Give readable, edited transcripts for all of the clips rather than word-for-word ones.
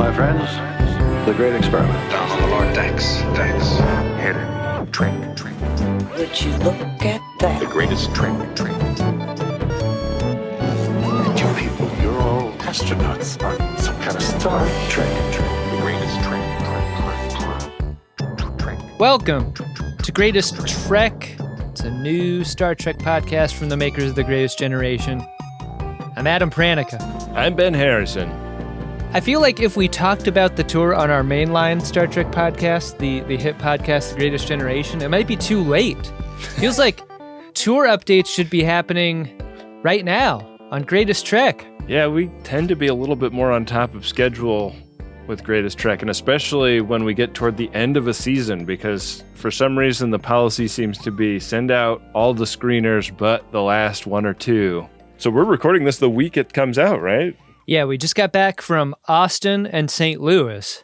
my friends, the great experiment. Down on the lower decks. Hidden trick. Would you look at that? The greatest trick. And you people, you're all astronauts on some kind of Star Trek. The greatest trick. Welcome to Greatest Trek. It's a new Star Trek podcast from the makers of The Greatest Generation. I'm Adam Pranica. I'm Ben Harrison. I feel like if we talked about the tour on our mainline Star Trek podcast, the hit podcast, The Greatest Generation, it might be too late. Feels like tour updates should be happening right now on Greatest Trek. Yeah, we tend to be a little bit more on top of schedule with Greatest Trek, and especially when we get toward the end of a season, because for some reason the policy seems to be send out all the screeners but the last one or two. So we're recording this the week it comes out, right? Yeah, we just got back from Austin and St. Louis.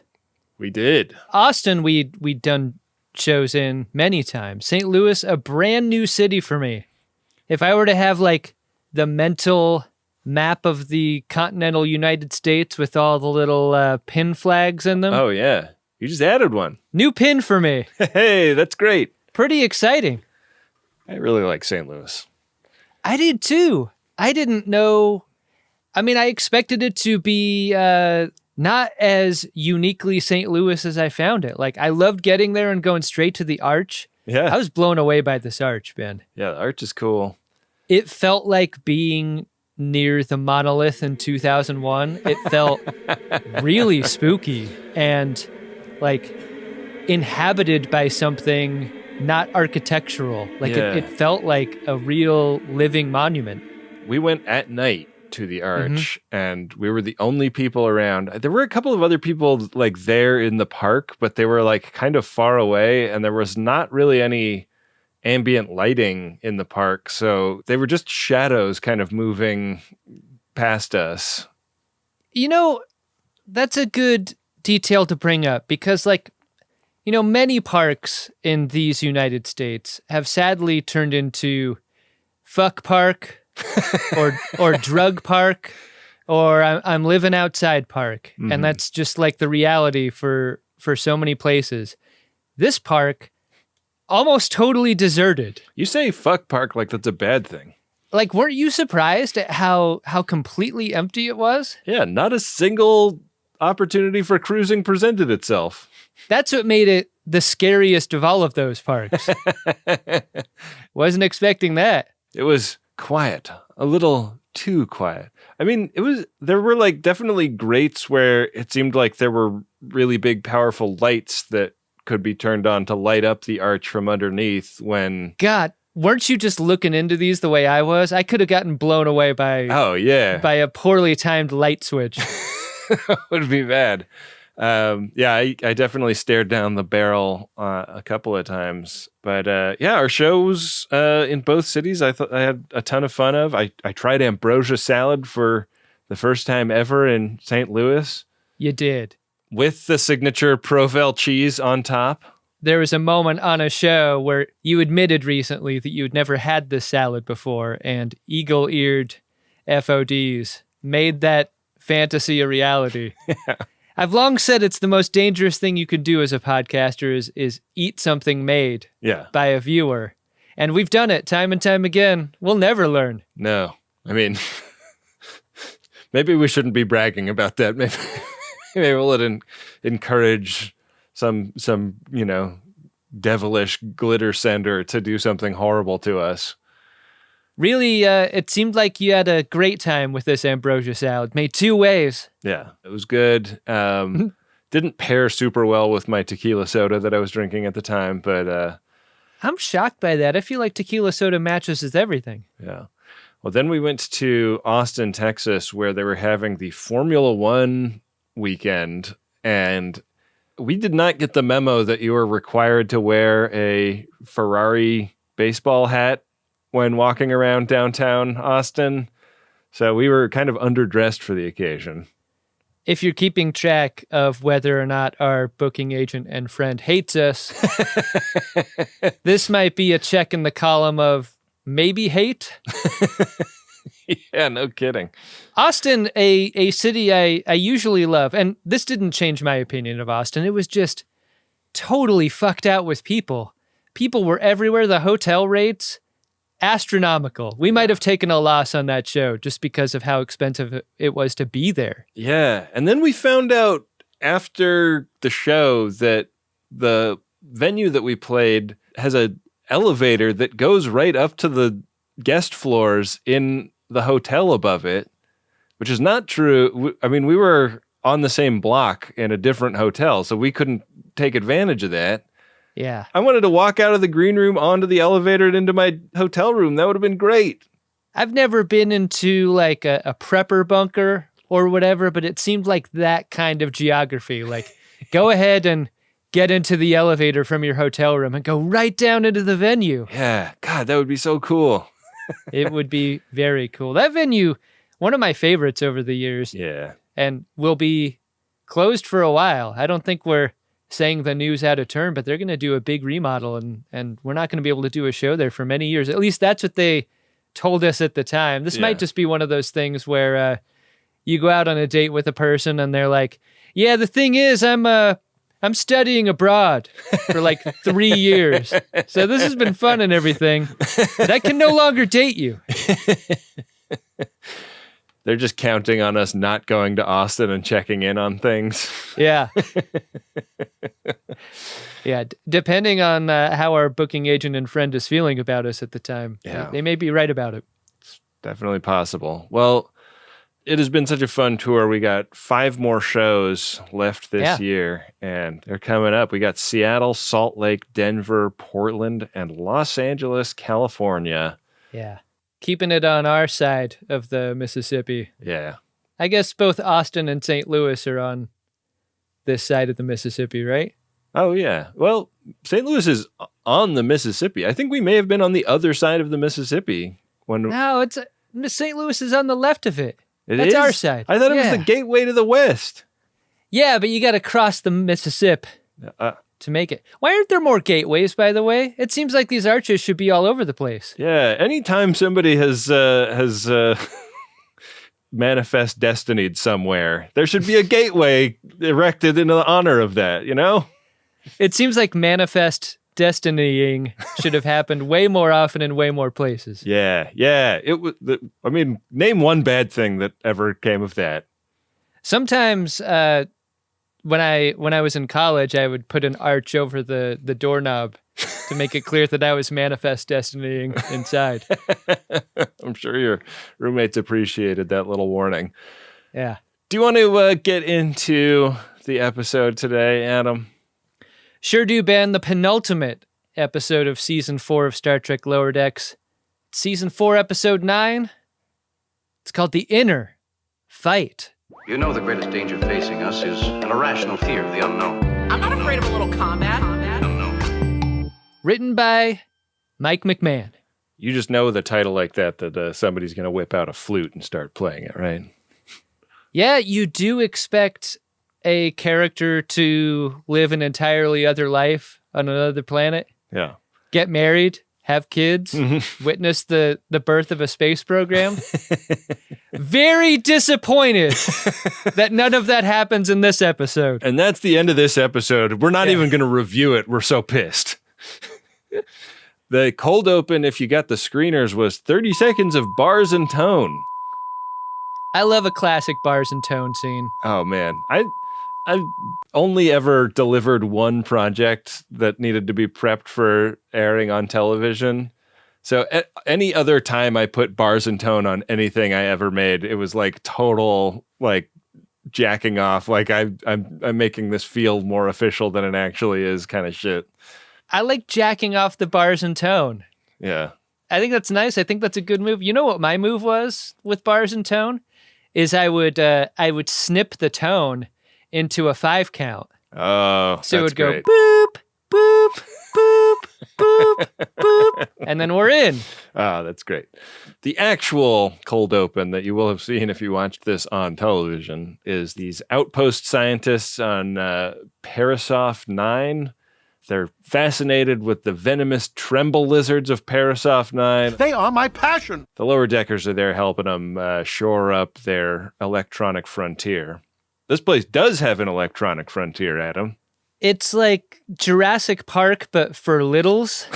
We did. Austin, we'd done shows in many times. St. Louis, a brand new city for me. If I were to have like the mental map of the continental United States with all the little pin flags in them. Oh, yeah. You just added one. New pin for me. Hey, that's great. Pretty exciting. I really like St. Louis. I did too. I didn't know. I mean, I expected it to be not as uniquely St. Louis as I found it. Like, I loved getting there and going straight to the Arch. Yeah. I was blown away by this Arch, Ben. Yeah, the Arch is cool. It felt like being near the monolith in 2001. It felt really spooky and like inhabited by something not architectural. Like it felt like a real living monument. We went at night to the Arch, and we were the only people around. There were a couple of other people like there in the park, but they were like kind of far away, and there was not really any ambient lighting in the park, so they were just shadows kind of moving past us. You know, that's a good detail to bring up because, like, you know, many parks in these United States have sadly turned into fuck park or drug park or I'm living outside park. Mm-hmm. And that's just like the reality for so many places. This park almost totally deserted. You say fuck park like that's a bad thing. Like, weren't you surprised at how completely empty it was? Yeah, not a single opportunity for cruising presented itself. That's what made it the scariest of all of those parks. Wasn't expecting that. It was quiet, a little too quiet. I mean, there were like definitely grates where it seemed like there were really big, powerful lights that could be turned on to light up the Arch from underneath when... God, weren't you just looking into these the way I was? I could have gotten blown away by a poorly timed light switch. That would be bad. I definitely stared down the barrel a couple of times. But our shows in both cities I thought I had a ton of fun of. I tried ambrosia salad for the first time ever in St. Louis. You did. With the signature Provel cheese on top. There was a moment on a show where you admitted recently that you had never had this salad before, and eagle-eared FODs made that fantasy a reality. Yeah. I've long said it's the most dangerous thing you can do as a podcaster is eat something made by a viewer. And we've done it time and time again. We'll never learn. No. I mean, maybe we shouldn't be bragging about that. Maybe we'll encourage some devilish glitter sender to do something horrible to us. Really, it seemed like you had a great time with this ambrosia salad. Made two ways. Yeah, it was good. Didn't pair super well with my tequila soda that I was drinking at the time, but... I'm shocked by that. I feel like tequila soda matches with everything. Yeah. Well, then we went to Austin, Texas, where they were having the Formula One weekend, and we did not get the memo that you were required to wear a Ferrari baseball hat when walking around downtown Austin. So we were kind of underdressed for the occasion. If you're keeping track of whether or not our booking agent and friend hates us, this might be a check in the column of maybe hate. Yeah, no kidding. Austin, a city I usually love, and this didn't change my opinion of Austin. It was just totally fucked out with people. People were everywhere. The hotel rates, astronomical. We might have taken a loss on that show just because of how expensive it was to be there. Yeah, and then we found out after the show that the venue that we played has a elevator that goes right up to the guest floors in the hotel above it, which is not true. I mean, we were on the same block in a different hotel, so we couldn't take advantage of that. Yeah. I wanted to walk out of the green room onto the elevator and into my hotel room. That would have been great. I've never been into like a prepper bunker or whatever, but it seemed like that kind of geography. Like, go ahead and get into the elevator from your hotel room and go right down into the venue. Yeah, God, that would be so cool. It would be very cool. That venue, one of my favorites over the years. Yeah. And will be closed for a while. I don't think we're saying the news out of turn, but they're going to do a big remodel and we're not going to be able to do a show there for many years. At least that's what they told us at the time. This might just be one of those things where you go out on a date with a person and they're like, yeah, the thing is I'm studying abroad for like 3 years. So this has been fun and everything, but I can no longer date you. They're just counting on us not going to Austin and checking in on things. Yeah. Yeah. Depending on how our booking agent and friend is feeling about us at the time. Yeah. They may be right about it. It's definitely possible. Well, it has been such a fun tour. We got 5 more shows left this year, and they're coming up. We got Seattle, Salt Lake, Denver, Portland, and Los Angeles, California. Yeah. Keeping it on our side of the Mississippi. Yeah. I guess both Austin and St. Louis are on this side of the Mississippi, right? Oh, yeah. Well, St. Louis is on the Mississippi. I think we may have been on the other side of the Mississippi. No, St. Louis is on the left of it. That's is? our side. I thought it was the gateway to the west. Yeah, but you got to cross the Mississippi to make it. Why aren't there more gateways, by the way? It seems like these arches should be all over the place. Yeah, anytime somebody has manifest destinied somewhere, there should be a gateway erected in honor of that, you know? It seems like manifest destinying should have happened way more often in way more places. Yeah. It was. I mean, name one bad thing that ever came of that. Sometimes when I was in college, I would put an arch over the doorknob to make it clear that I was manifest destinying inside. I'm sure your roommates appreciated that little warning. Yeah. Do you want to get into the episode today, Adam? Sure do, Ben. The penultimate episode of Season 4 of Star Trek Lower Decks. Season 4, Episode 9. It's called The Inner Fight. You know the greatest danger facing us is an irrational fear of the unknown. I'm not afraid of a little combat. Unknown. Written by Mike McMahon. You just know the title like that somebody's going to whip out a flute and start playing it, right? Yeah, you do expect a character to live an entirely other life on another planet. Yeah. Get married, have kids, witness the birth of a space program. Very disappointed that none of that happens in this episode. And that's the end of this episode. We're not even going to review it. We're so pissed. The cold open, if you got the screeners, was 30 seconds of bars and tone. I love a classic bars and tone scene. Oh, man. I've only ever delivered one project that needed to be prepped for airing on television. So any other time I put bars and tone on anything I ever made, it was like total, like, jacking off. Like I'm making this feel more official than it actually is kind of shit. I like jacking off the bars and tone. Yeah. I think that's nice. I think that's a good move. You know what my move was with bars and tone? Is I would snip the tone into a 5 count. Oh, so it would great. go boop, boop, boop, boop, boop, and then we're in. Oh, that's great. The actual cold open that you will have seen if you watched this on television is these outpost scientists on Parasoft 9 They're fascinated with the venomous tremble lizards of Parasoft 9. They are my passion. The lower deckers are there helping them shore up their electronic frontier. This place does have an electronic frontier, Adam. It's like Jurassic Park, but for littles.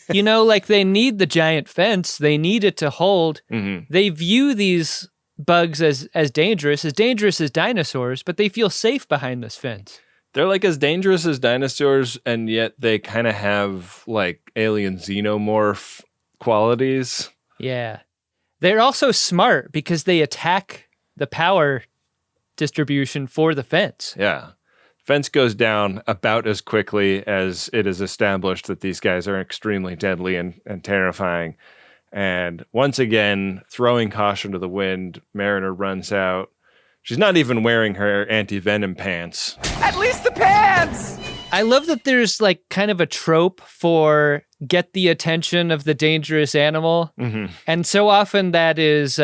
Like they need the giant fence. They need it to hold. Mm-hmm. They view these bugs as dangerous as dinosaurs, but they feel safe behind this fence. They're like as dangerous as dinosaurs, and yet they kind of have like alien xenomorph qualities. Yeah. They're also smart because they attack the power distribution for the fence. Yeah. Fence goes down about as quickly as it is established that these guys are extremely deadly and terrifying. And once again, throwing caution to the wind, Mariner runs out. She's not even wearing her anti-venom pants. At least the pants! I love that there's like kind of a trope for get the attention of the dangerous animal. Mm-hmm. And so often that is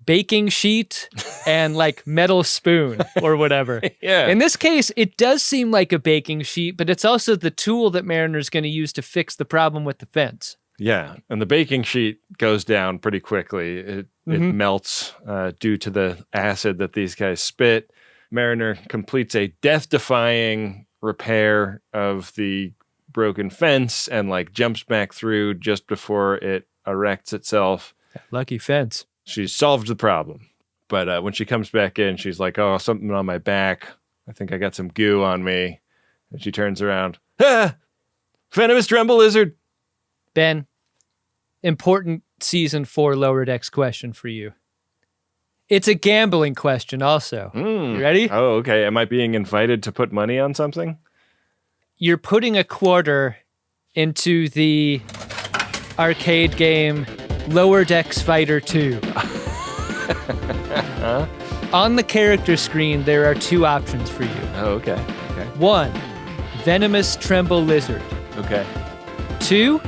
baking sheet and like metal spoon or whatever. Yeah. In this case, it does seem like a baking sheet, but it's also the tool that Mariner's going to use to fix the problem with the fence. Yeah, and the baking sheet goes down pretty quickly. It melts due to the acid that these guys spit. Mariner completes a death-defying repair of the broken fence and like jumps back through just before it erects itself. Lucky fence. She's solved the problem. But when she comes back in, she's like, oh, something on my back. I think I got some goo on me. And she turns around. Ah! Venomous tremble lizard! Ben, important season 4 Lower Decks question for you. It's a gambling question also. You ready? Oh, okay. Am I being invited to put money on something? You're putting a quarter into the arcade game Lower Decks Fighter 2. On the character screen, there are 2 options for you. Oh, okay. 1, venomous tremble lizard. Okay. 2,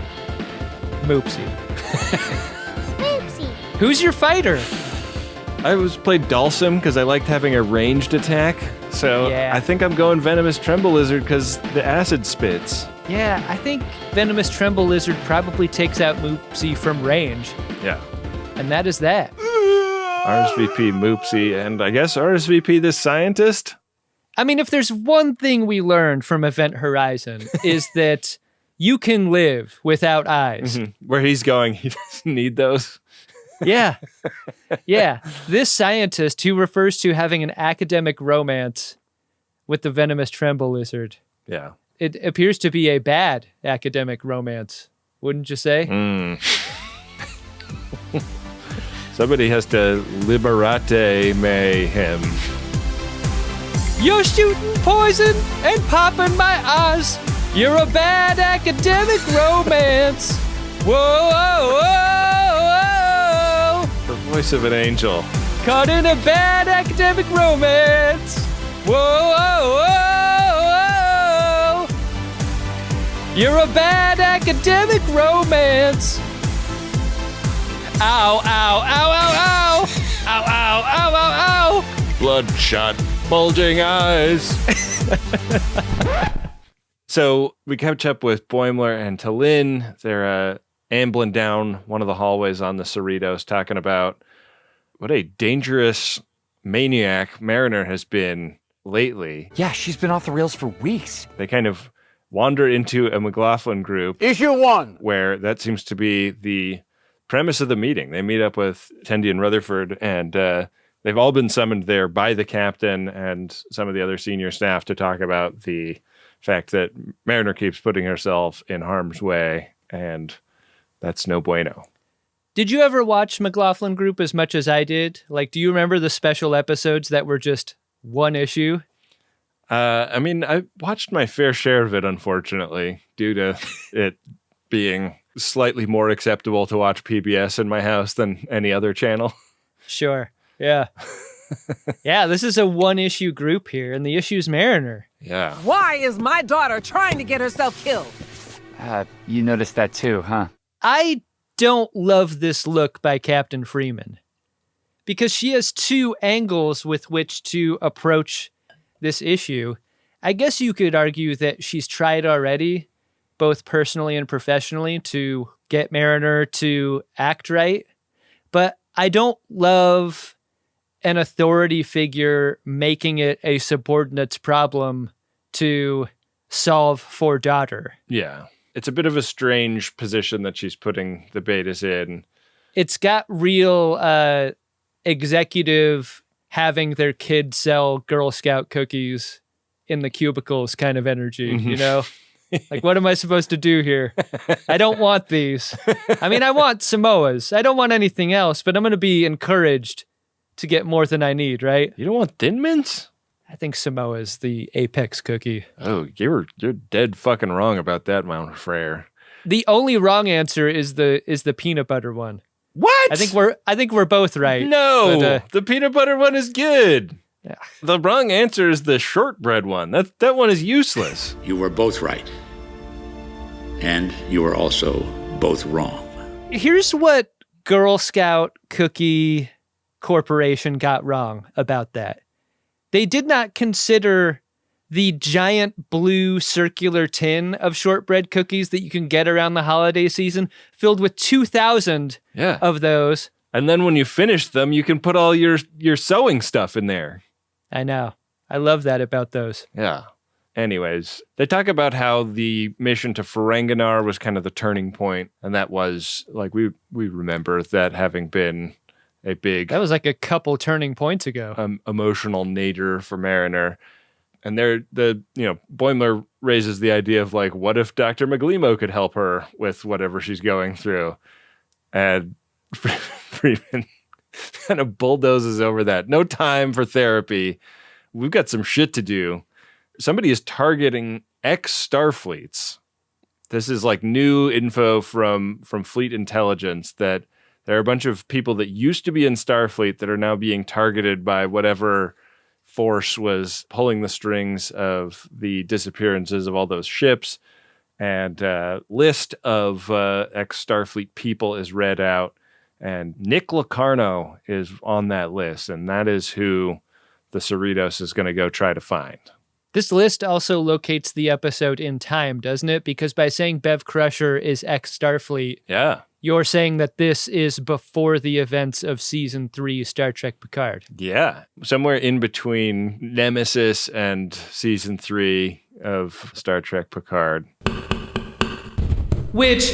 Moopsie. Oopsie. Who's your fighter? I played Dalsum because I liked having a ranged attack. So Yeah. I think I'm going Venomous Tremble Lizard because the acid spits. Yeah, I think venomous tremble lizard probably takes out Moopsie from range, Yeah. and that is that. RSVP Moopsie, and I guess RSVP this scientist? I mean, if there's one thing we learned from Event Horizon is that you can live without eyes. Where he's going, he doesn't need those. Yeah. Yeah. This scientist who refers to having an academic romance with the venomous tremble lizard. Yeah. It appears to be a bad academic romance, wouldn't you say? Somebody has to liberate me him. You're shooting poison and popping my eyes. You're a bad academic romance. Whoa, whoa, whoa, whoa. The voice of an angel. Caught in a bad academic romance. Whoa, whoa, whoa, whoa. You're a bad academic romance. Ow, ow, ow, ow, ow. Ow, ow, ow, ow, ow. Bloodshot, bulging eyes. So we catch up with Boimler and T'Lyn. They're ambling down one of the hallways on the Cerritos, talking about what a dangerous maniac Mariner has been lately. Yeah, she's been off the rails for weeks. They kind of wander into a McLaughlin group. Issue 1. Where that seems to be the premise of the meeting. They meet up with Tendi and Rutherford, and they've all been summoned there by the captain and some of the other senior staff to talk about the fact that Mariner keeps putting herself in harm's way, and that's no bueno. Did you ever watch McLaughlin Group as much as I did? Like, do you remember the special episodes that were just one issue? I mean, I watched my fair share of it, unfortunately, due to it being slightly more acceptable to watch PBS in my house than any other channel. Sure. Yeah. Yeah, this is a one-issue group here, and the issue's Mariner. Yeah. Why is my daughter trying to get herself killed? You noticed that too, huh? I don't love this look by Captain Freeman, because she has 2 angles with which to approach this issue. I guess you could argue that she's tried already, both personally and professionally, to get Mariner to act right. But I don't love an authority figure making it a subordinate's problem to solve for daughter. Yeah. It's a bit of a strange position that she's putting the Betas in. It's got real executive having their kid sell Girl Scout cookies in the cubicles kind of energy, you know? Like, what am I supposed to do here? I don't want these. I mean, I want Samoas. I don't want anything else, but I'm going to be encouraged to get more than I need, right? You don't want Thin Mints? I think Samoa's the apex cookie. Oh, you're dead fucking wrong about that, Mount Frere. The only wrong answer is the peanut butter one. What? I think we're both right. No, but, the peanut butter one is good. Yeah. The wrong answer is the shortbread one. That one is useless. You were both right. And you were also both wrong. Here's what Girl Scout Cookie Corporation got wrong about that. They did not consider the giant blue circular tin of shortbread cookies that you can get around the holiday season, filled with 2,000 of those. And then when you finish them, you can put all your sewing stuff in there. I know. I love that about those. Yeah. Anyways, they talk about how the mission to Ferenginar was kind of the turning point, and that was, like, we remember that having been a big... That was like a couple turning points ago. Emotional nadir for Mariner. And Boimler raises the idea of, like, what if Dr. Maglimo could help her with whatever she's going through? And Freeman kind of bulldozes over that. No time for therapy. We've got some shit to do. Somebody is targeting ex-Starfleets. This is like new info from fleet intelligence that there are a bunch of people that used to be in Starfleet that are now being targeted by whatever force was pulling the strings of the disappearances of all those ships. And a list of ex-Starfleet people is read out. And Nick Locarno is on that list. And that is who the Cerritos is going to go try to find. This list also locates the episode in time, doesn't it? Because by saying Bev Crusher is ex-Starfleet, you're saying that this is before the events of Season 3 Star Trek Picard. Yeah. Somewhere in between Nemesis and Season 3 of Star Trek Picard. Which,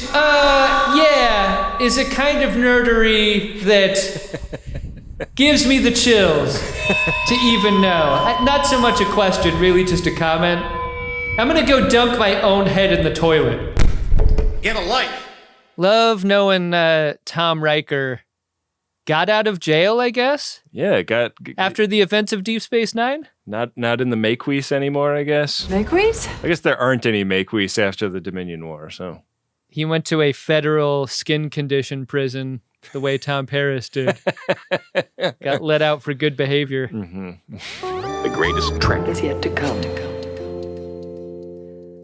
is a kind of nerdery that gives me the chills to even know. Not so much a question, really just a comment. I'm gonna go dunk my own head in the toilet. Get a life. Love knowing Tom Riker got out of jail, I guess? Yeah, after the events of Deep Space Nine? Not in the Maquis anymore, I guess. Maquis? I guess there aren't any Maquis after the Dominion War, so. He went to a federal skin condition prison the way Tom Paris did. Got let out for good behavior. The greatest trek Is yet to come.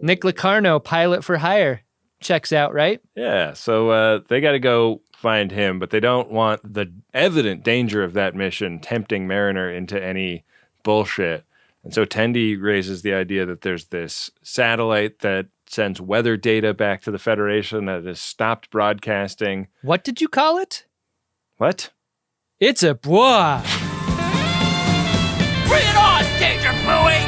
Nick Locarno, pilot for hire. Checks out, right? Yeah, so they got to go find him, but they don't want the evident danger of that mission tempting Mariner into any bullshit. And so Tendi raises the idea that there's this satellite that sends weather data back to the Federation that has stopped broadcasting. What did you call it? What? It's a bois. Bring it on, Danger Buoy!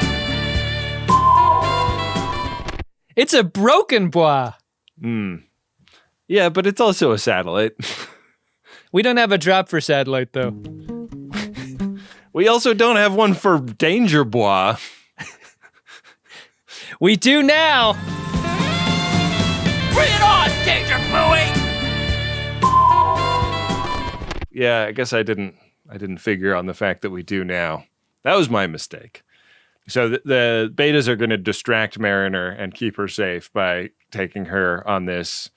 It's a broken bois. Yeah, but it's also a satellite. We don't have a drop for satellite, though. We also don't have one for Danger Bois. We do now. Bring it on, Danger Buoy! Yeah, I guess I didn't figure on the fact that we do now. That was my mistake. So the betas are going to distract Mariner and keep her safe by taking her on this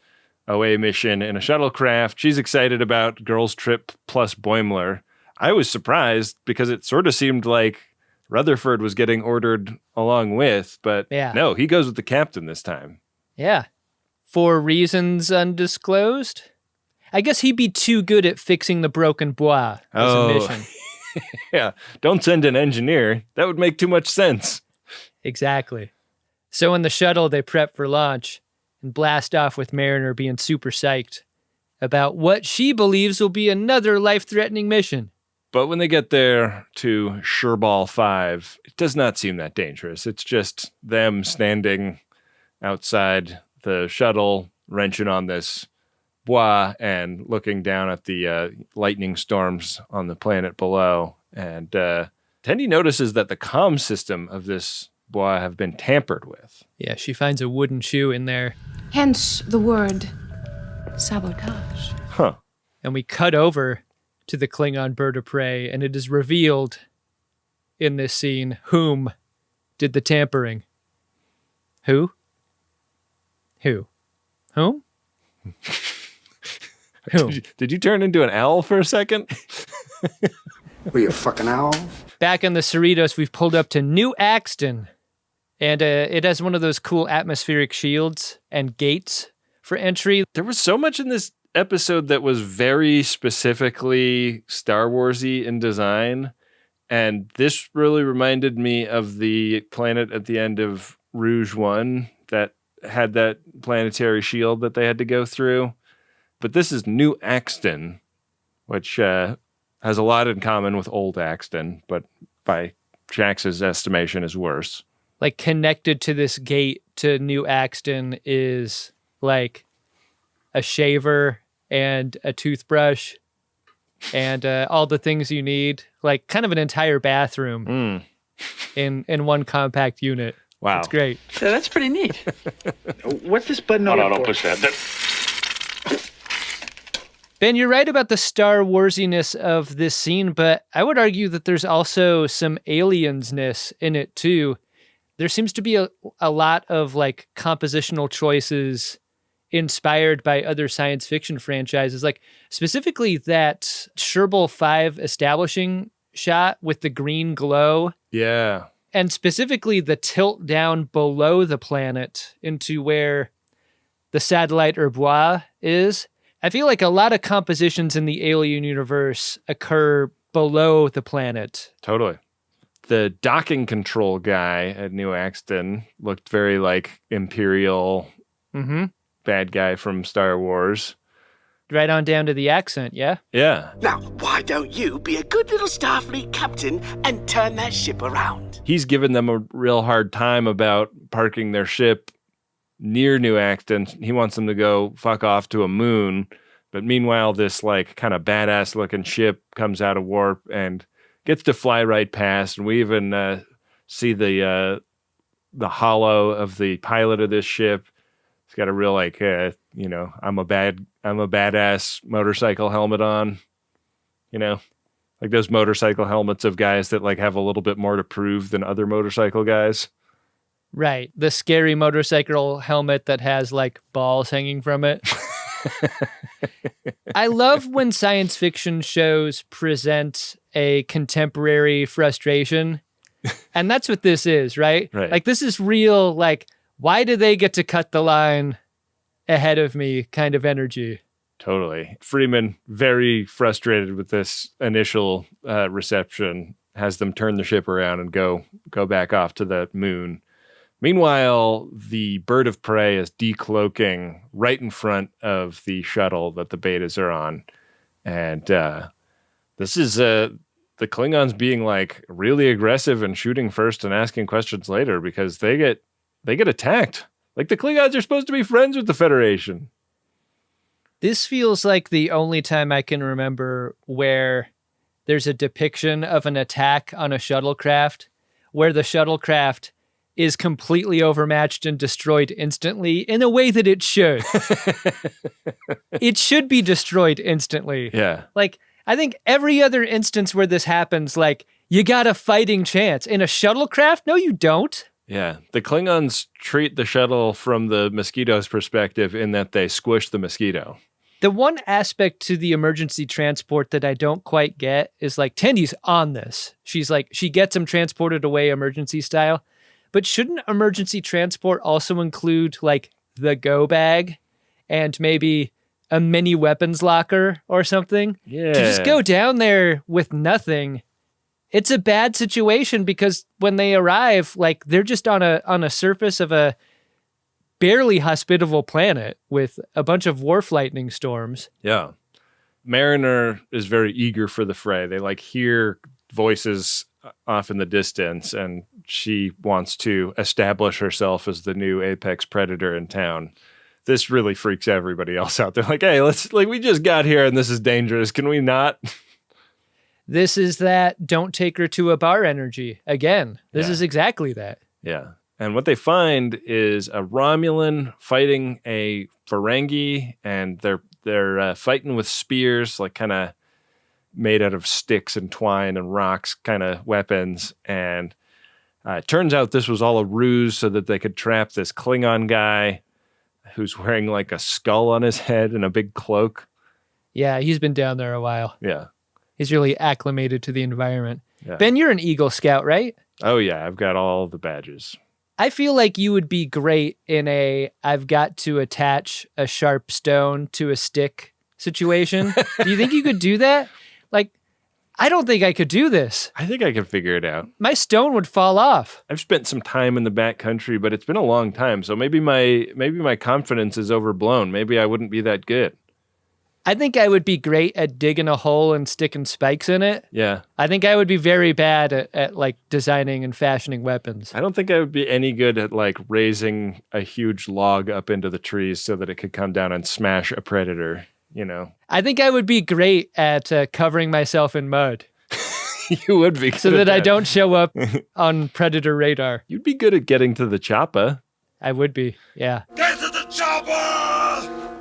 away mission in a shuttlecraft. She's excited about girls' trip plus Boimler. I was surprised because it sort of seemed like Rutherford was getting ordered along with, but no, he goes with the captain this time. Yeah. For reasons undisclosed? I guess he'd be too good at fixing the broken bois as a mission. Yeah, don't send an engineer. That would make too much sense. Exactly. So in the shuttle, they prep for launch and blast off with Mariner being super psyched about what she believes will be another life-threatening mission. But when they get there to Sherball 5, it does not seem that dangerous. It's just them standing outside the shuttle, wrenching on this bois and looking down at the lightning storms on the planet below. And Tendi notices that the comm system of this bois have been tampered with. Yeah, she finds a wooden shoe in there. Hence the word sabotage. Huh. And we cut over to the Klingon bird of prey, and it is revealed in this scene whom did the tampering. Who? Whom? Whom? Did you turn into an owl for a second? Were you a fucking owl? Back on the Cerritos, we've pulled up to New Axton, and it has one of those cool atmospheric shields and gates for entry. There was so much in this episode that was very specifically Star Wars-y in design, and this really reminded me of the planet at the end of Rouge 1 that had that planetary shield that they had to go through. But this is New Axton, which has a lot in common with Old Axton, but by Jax's estimation is worse. Like connected to this gate to New Axton is like a shaver and a toothbrush and all the things you need, like kind of an entire bathroom in one compact unit. Wow. It's great. Yeah, that's pretty neat. What's this button over? No, don't push that. Ben, you're right about the Star Warsiness of this scene, but I would argue that there's also some aliensness in it too. There seems to be a lot of like compositional choices inspired by other science fiction franchises, like specifically that Sherbal 5 establishing shot with the green glow. Yeah. And specifically the tilt down below the planet into where the satellite Herbois is. I feel like a lot of compositions in the Alien universe occur below the planet. Totally. The docking control guy at New Axton looked very like Imperial bad guy from Star Wars. Right on down to the accent, yeah? Yeah. Now, why don't you be a good little Starfleet captain and turn that ship around? He's given them a real hard time about parking their ship near New Axton. He wants them to go fuck off to a moon. But meanwhile, this like kind of badass looking ship comes out of warp and gets to fly right past. And we even see the hollow of the pilot of this ship. He's got a real like, I'm a badass motorcycle helmet on, like those motorcycle helmets of guys that like have a little bit more to prove than other motorcycle guys. Right. The scary motorcycle helmet that has like balls hanging from it. I love when science fiction shows present a contemporary frustration. And that's what this is, right? Like this is real, like, why do they get to cut the line ahead of me kind of energy? Totally. Freeman, very frustrated with this initial reception, has them turn the ship around and go back off to the moon. Meanwhile, the bird of prey is decloaking right in front of the shuttle that the betas are on. And this is the Klingons being like really aggressive and shooting first and asking questions later because they get attacked. Like the Klingons are supposed to be friends with the Federation. This feels like the only time I can remember where there's a depiction of an attack on a shuttlecraft where the shuttlecraft is completely overmatched and destroyed instantly in a way that it should. It should be destroyed instantly. Yeah. Like, I think every other instance where this happens, like, you got a fighting chance. In a shuttlecraft? No, you don't. Yeah. The Klingons treat the shuttle from the mosquito's perspective in that they squish the mosquito. The one aspect to the emergency transport that I don't quite get is like, Tendy's on this. She's like, she gets him transported away emergency style. But shouldn't emergency transport also include like the go bag and maybe a mini weapons locker or something? Yeah. To just go down there with nothing it's a bad situation because when they arrive, like they're just on a surface of a barely hospitable planet with a bunch of wharf lightning storms. Yeah. Mariner is very eager for the fray. They like hear voices off in the distance, and she wants to establish herself as the new apex predator in town. This really freaks everybody else out. They're like, hey, we just got here and this is dangerous. Can we not? This is that don't take her to a bar energy. Again, this is exactly that. Yeah. And what they find is a Romulan fighting a Ferengi, and they're fighting with spears, like kind of made out of sticks and twine and rocks kind of weapons. And it turns out this was all a ruse so that they could trap this Klingon guy who's wearing like a skull on his head and a big cloak. Yeah, he's been down there a while. Yeah. He's really acclimated to the environment. Yeah. Ben, you're an Eagle Scout, right? Oh, yeah. I've got all the badges. I feel like you would be great in I've got to attach a sharp stone to a stick situation. Do you think you could do that? Like, I don't think I could do this. I think I could figure it out. My stone would fall off. I've spent some time in the backcountry, but it's been a long time. So maybe my confidence is overblown. Maybe I wouldn't be that good. I think I would be great at digging a hole and sticking spikes in it. Yeah. I think I would be very bad at like designing and fashioning weapons. I don't think I would be any good at like raising a huge log up into the trees so that it could come down and smash a predator, you know. I think I would be great at covering myself in mud. You would be good so that I don't show up on predator radar. You'd be good at getting to the chopper. I would be, yeah. Get to the chopper!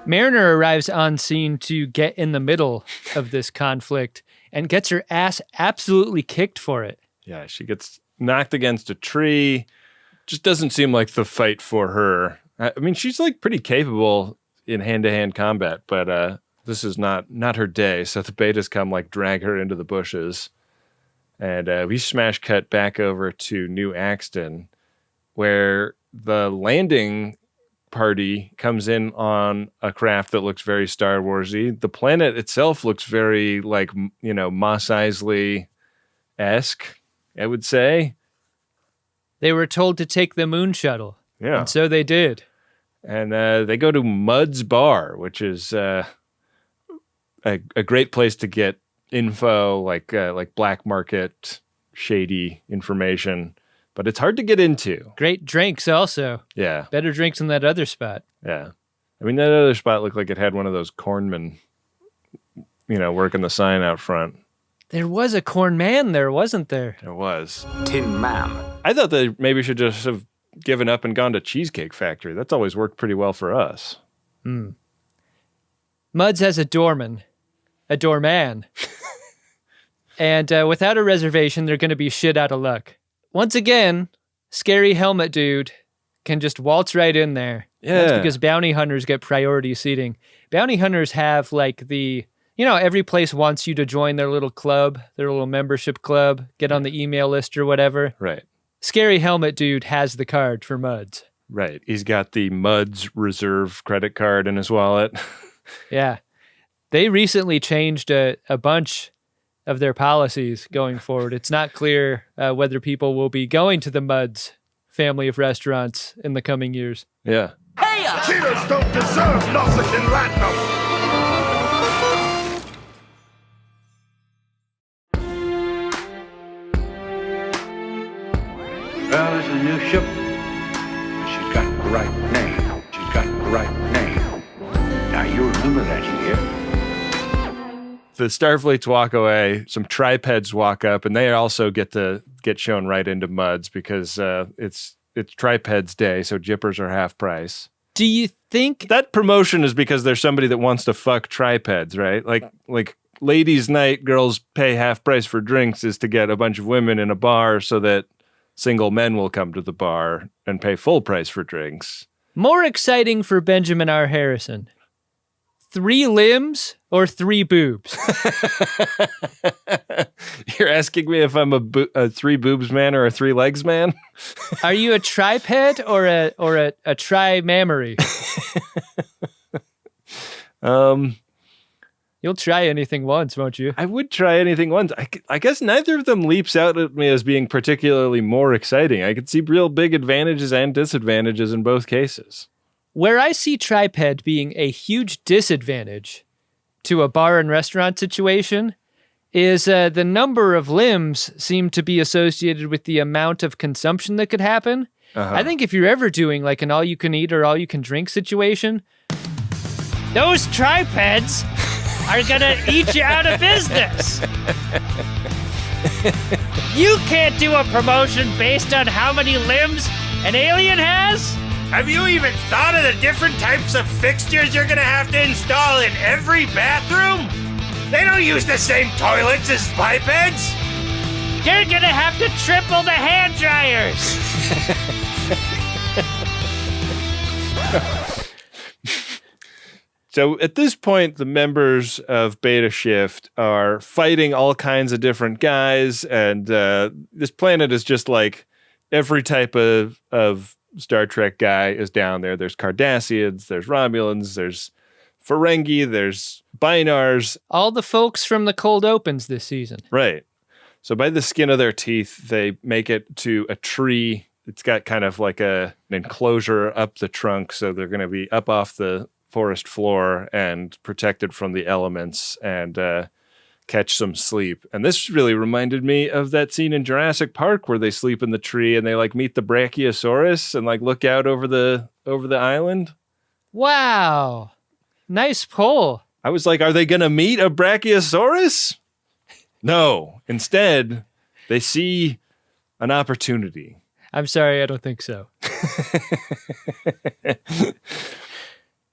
Mariner arrives on scene to get in the middle of this conflict and gets her ass absolutely kicked for it. Yeah, she gets knocked against a tree. Just doesn't seem like the fight for her. I mean, she's like pretty capable in hand-to-hand combat, but this is not her day. So the betas come like drag her into the bushes. And we smash cut back over to New Axton, where the landing party comes in on a craft that looks very Star Warsy. The planet itself looks very like, you know, Mos Eisley-esque, I would say. They were told to take the moon shuttle. Yeah. And so they did. And they go to Mud's Bar, which is a great place to get info, like black market, shady information. But it's hard to get into. Great drinks also. Yeah. Better drinks than that other spot. Yeah. I mean, that other spot looked like it had one of those cornmen, you know, working the sign out front. There was a corn man there, wasn't there? There was. Tin Man. I thought they maybe should just have given up and gone to Cheesecake Factory. That's always worked pretty well for us. Muds has a doorman. A doorman. And without a reservation, they're going to be shit out of luck. Once again, scary helmet dude can just waltz right in there. Yeah. That's because bounty hunters get priority seating. Bounty hunters have like every place wants you to join their little club, their little membership club, get on the email list or whatever. Right. Scary helmet dude has the card for Muds. Right. He's got the Muds Reserve credit card in his wallet. Yeah. They recently changed a bunch of their policies going forward. It's not clear whether people will be going to the Muds family of restaurants in the coming years. Yeah. Hey! Cheaters don't deserve Nausicaa and Latinum. Well, it's a new ship. She's got the right name. She's got the right name. Now, you remember that, you hear? The Starfleets walk away. Some tripeds walk up, and they also get shown right into Muds because it's tripeds day, so jippers are half price. Do you think that promotion is because there's somebody that wants to fuck tripeds, right? Like ladies' night, girls pay half price for drinks is to get a bunch of women in a bar so that single men will come to the bar and pay full price for drinks. More exciting for Benjamin R. Harrison? 3 limbs or 3 boobs? You're asking me if I'm a 3 boobs man or a 3 legs man? Are you a triped or a tri-mammary? You'll try anything once, won't you? I would try anything once. I guess neither of them leaps out at me as being particularly more exciting. I could see real big advantages and disadvantages in both cases. Where I see triped being a huge disadvantage to a bar and restaurant situation is the number of limbs seem to be associated with the amount of consumption that could happen. I think if you're ever doing like an all-you-can-eat or all-you-can-drink situation, those tripeds are gonna eat you out of business. You can't do a promotion based on how many limbs an alien has? Have you even thought of the different types of fixtures you're gonna have to install in every bathroom? They don't use the same toilets as bipeds. You're gonna have to triple the hand dryers. So at this point, the members of Beta Shift are fighting all kinds of different guys, and this planet is just like every type of Star Trek guy is down there. There's Cardassians, there's Romulans, there's Ferengi, there's Binars. All the folks from the cold opens this season. Right. So by the skin of their teeth, they make it to a tree. It's got kind of like an enclosure up the trunk, so they're going to be up off the forest floor and protected from the elements and catch some sleep. And this really reminded me of that scene in Jurassic Park where they sleep in the tree and they like meet the Brachiosaurus and like look out over the island. Wow. Nice pull. I was like, are they going to meet a Brachiosaurus? No. Instead, they see an opportunity. I'm sorry, I don't think so.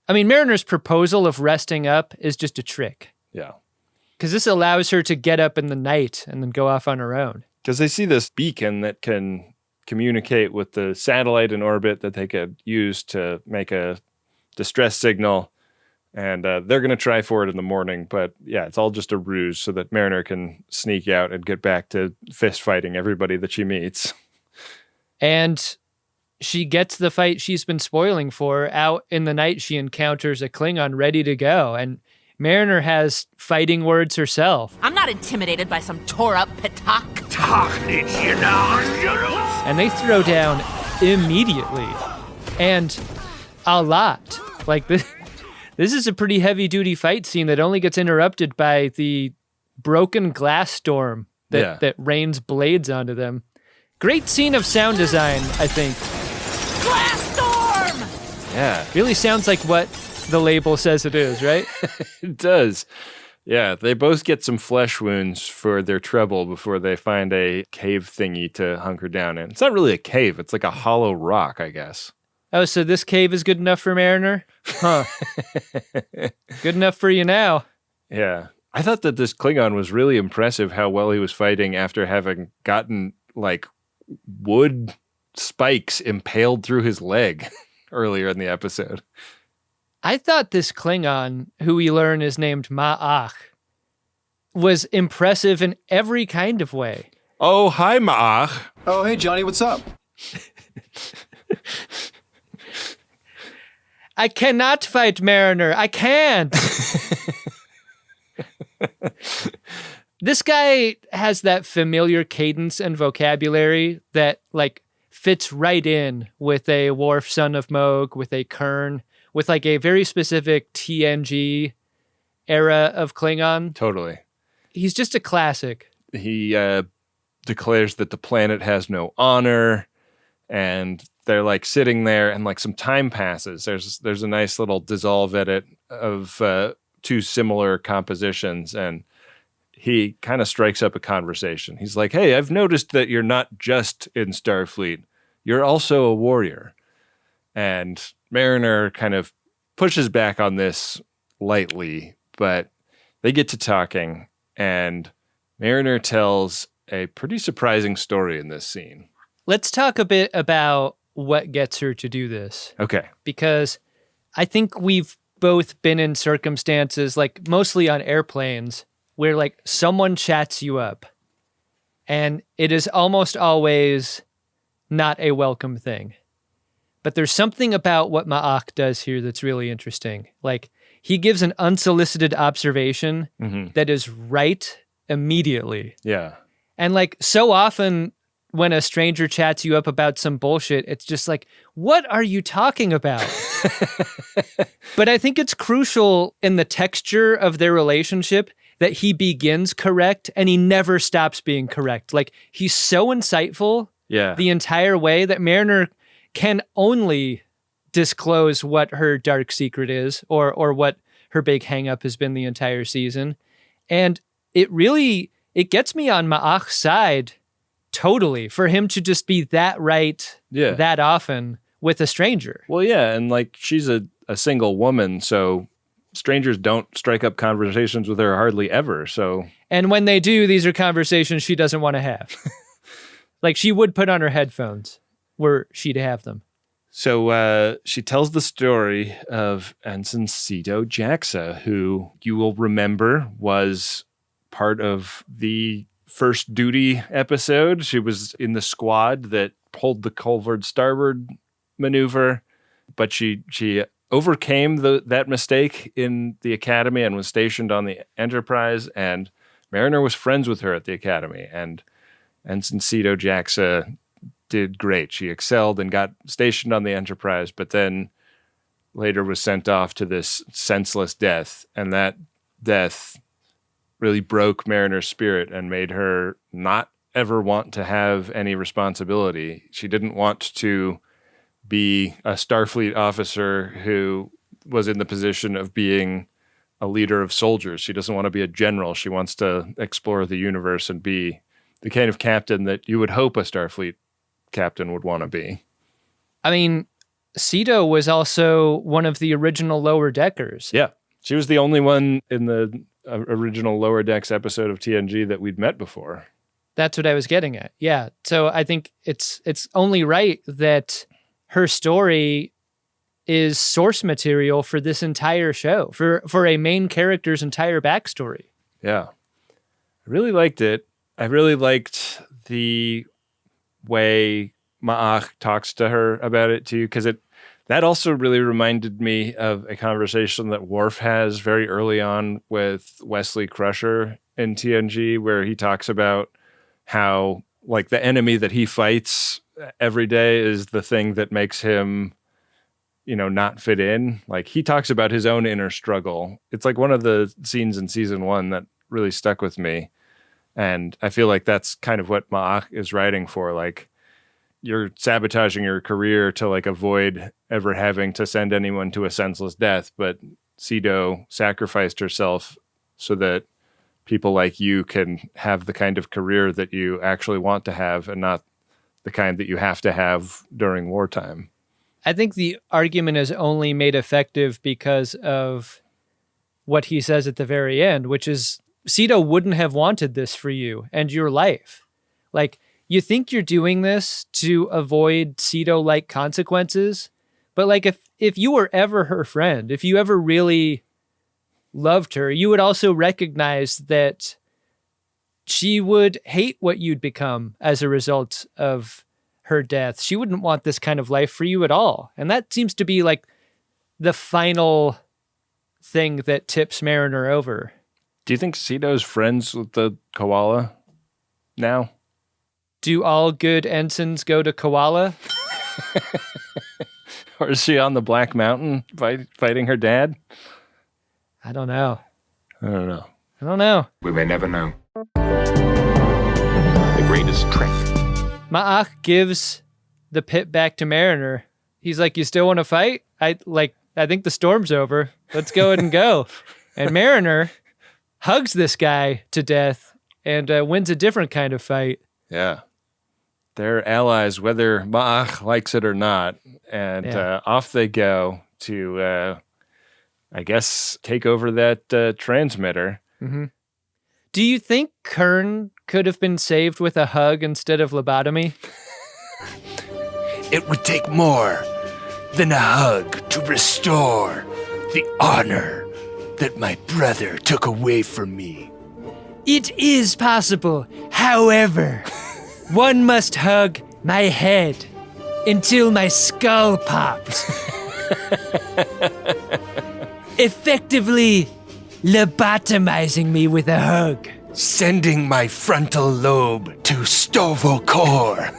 I mean, Mariner's proposal of resting up is just a trick. Yeah. Because this allows her to get up in the night and then go off on her own. Because they see this beacon that can communicate with the satellite in orbit that they could use to make a distress signal. And they're going to try for it in the morning. But yeah, it's all just a ruse so that Mariner can sneak out and get back to fist fighting everybody that she meets. And she gets the fight she's been spoiling for. Out in the night, she encounters a Klingon ready to go. And Mariner has fighting words herself. I'm not intimidated by some tore-up Patak. And they throw down immediately. And a lot. Like, this is a pretty heavy-duty fight scene that only gets interrupted by the broken glass storm that rains blades onto them. Great scene of sound design, I think. Glass storm! Yeah. Really sounds like what the label says it is, right? It does. Yeah, they both get some flesh wounds for their trouble before they find a cave thingy to hunker down in. It's not really a cave. It's like a hollow rock, I guess. Oh, so this cave is good enough for Mariner? Huh. Good enough for you now. Yeah. I thought that this Klingon was really impressive how well he was fighting after having gotten, like, wood spikes impaled through his leg earlier in the episode. I thought this Klingon, who we learn is named Ma'ach, was impressive in every kind of way. Oh, hi, Ma'ach. Oh, hey, Johnny, what's up? I cannot fight Mariner. I can't. This guy has that familiar cadence and vocabulary that, like, fits right in with a Worf, son of Moog, with a Kern, with, like, a very specific TNG era of Klingon. Totally. He's just a classic. He declares that the planet has no honor, and they're, like, sitting there, and, like, some time passes. There's a nice little dissolve edit of two similar compositions, and he kind of strikes up a conversation. He's like, hey, I've noticed that you're not just in Starfleet. You're also a warrior. And Mariner kind of pushes back on this lightly, but they get to talking, and Mariner tells a pretty surprising story in this scene. Let's talk a bit about what gets her to do this. Okay. Because I think we've both been in circumstances, like mostly on airplanes, where like someone chats you up and it is almost always not a welcome thing. But there's something about what Ma'ach does here that's really interesting. Like, he gives an unsolicited observation Mm-hmm. that is right immediately. Yeah. And like so often when a stranger chats you up about some bullshit, it's just like, what are you talking about? But I think it's crucial in the texture of their relationship that he begins correct and he never stops being correct. Like, he's so insightful the entire way that Mariner can only disclose what her dark secret is or what her big hang up has been the entire season. And it gets me on Ma'ach's side totally for him to just be that right that often with a stranger. Well, yeah, and like she's a single woman, so strangers don't strike up conversations with her hardly ever. So, and when they do, these are conversations she doesn't want to have. Like, she would put on her headphones were she to have them. So she tells the story of Ensign Cito Jaxa, who you will remember was part of the first duty episode. She was in the squad that pulled the Colvard starboard maneuver, but she overcame that mistake in the Academy and was stationed on the Enterprise, and Mariner was friends with her at the Academy, and Ensign Cito Jaxa did great. She excelled and got stationed on the Enterprise, but then later was sent off to this senseless death, and that death really broke Mariner's spirit and made her not ever want to have any responsibility. She didn't want to be a Starfleet officer who was in the position of being a leader of soldiers. She doesn't want to be a general. She wants to explore the universe and be the kind of captain that you would hope a Starfleet captain would want to be. I mean, Cito was also one of the original Lower Deckers. Yeah. She was the only one in the original Lower Decks episode of TNG that we'd met before. That's what I was getting at. Yeah. So I think it's only right that her story is source material for this entire show, for a main character's entire backstory. Yeah. I really liked it. I really liked the way Ma'ach talks to her about it too, because that also really reminded me of a conversation that Worf has very early on with Wesley Crusher in TNG, where he talks about how like the enemy that he fights every day is the thing that makes him, not fit in. Like, he talks about his own inner struggle. It's like one of the scenes in season 1 that really stuck with me. And I feel like that's kind of what Ma'ach is writing for. Like, you're sabotaging your career to like avoid ever having to send anyone to a senseless death. But Cito sacrificed herself so that people like you can have the kind of career that you actually want to have and not the kind that you have to have during wartime. I think the argument is only made effective because of what he says at the very end, which is Cito wouldn't have wanted this for you and your life. Like, you think you're doing this to avoid Cito-like consequences, but like if you were ever her friend, if you ever really loved her, you would also recognize that she would hate what you'd become as a result of her death. She wouldn't want this kind of life for you at all. And that seems to be like the final thing that tips Mariner over. Do you think Cito's friends with the Koala now? Do all good ensigns go to Koala? Or is she on the Black Mountain fighting her dad? I don't know. I don't know. We may never know. The greatest trick. Ma'ach gives the pit back to Mariner. He's like, you still want to fight? I think the storm's over. Let's go ahead and go. And Mariner hugs this guy to death and wins a different kind of fight. Yeah. They're allies, whether Ma'ach likes it or not. And off they go to, I guess, take over that transmitter. Mm-hmm. Do you think Kern could have been saved with a hug instead of lobotomy? It would take more than a hug to restore the honor that my brother took away from me. It is possible. However, one must hug my head until my skull pops. effectively lobotomizing me with a hug. Sending my frontal lobe to Stovo Core.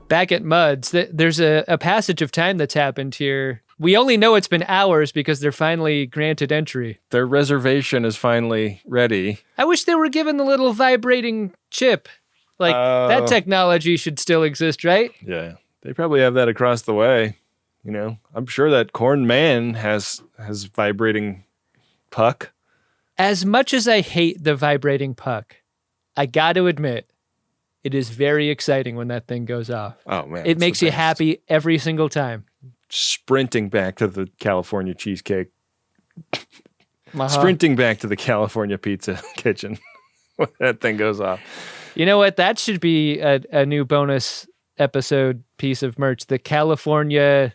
Back at Mudd's, there's a passage of time that's happened here. We only know it's been hours because they're finally granted entry. Their reservation is finally ready. I wish they were given the little vibrating chip. Like, that technology should still exist, right? Yeah. They probably have that across the way. You know, I'm sure that Corn Man has vibrating puck. As much as I hate the vibrating puck, I got to admit, it is very exciting when that thing goes off. Oh, man. It makes you happy every single time. Sprinting back to the California cheesecake. Sprinting back to the California pizza kitchen when that thing goes off. You know what? That should be a new bonus episode piece of merch. The California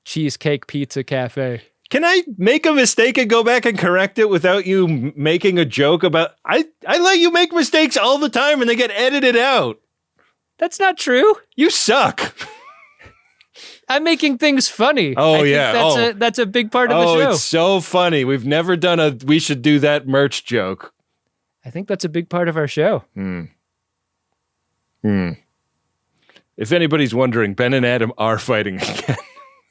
Cheesecake Pizza Cafe. Can I make a mistake and go back and correct it without you making a joke about... I let you make mistakes all the time and they get edited out. That's not true. You suck. I'm making things funny. Oh, I think yeah. That's a big part of the show. Oh, it's so funny. We've never done a we should do that merch joke. I think that's a big part of our show. If anybody's wondering, Ben and Adam are fighting again.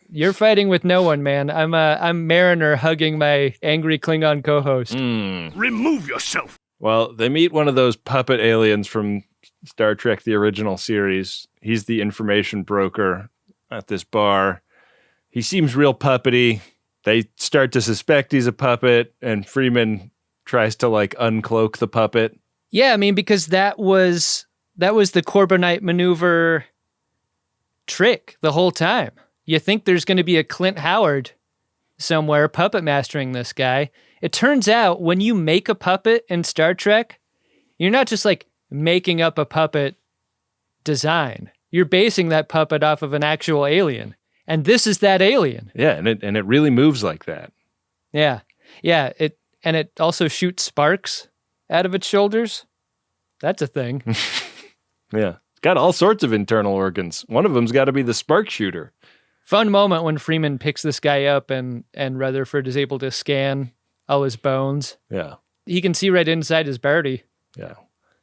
You're fighting with no one, man. I'm Mariner hugging my angry Klingon co-host. Remove yourself. Well, they meet one of those puppet aliens from Star Trek, the original series. He's the information broker at this bar. He seems real puppety. They start to suspect he's a puppet, and Freeman tries to like uncloak the puppet. Yeah, I mean, because that was the Corbinite maneuver trick the whole time. You think there's going to be a Clint Howard somewhere puppet mastering this guy. It turns out when you make a puppet in Star Trek, you're not just like making up a puppet design. You're basing that puppet off of an actual alien. And this is that alien. Yeah, and it really moves like that. Yeah. Yeah, it also shoots sparks out of its shoulders. That's a thing. Yeah. It's got all sorts of internal organs. One of them's got to be the spark shooter. Fun moment when Freeman picks this guy up and Rutherford is able to scan all his bones. Yeah. He can see right inside his body. Yeah.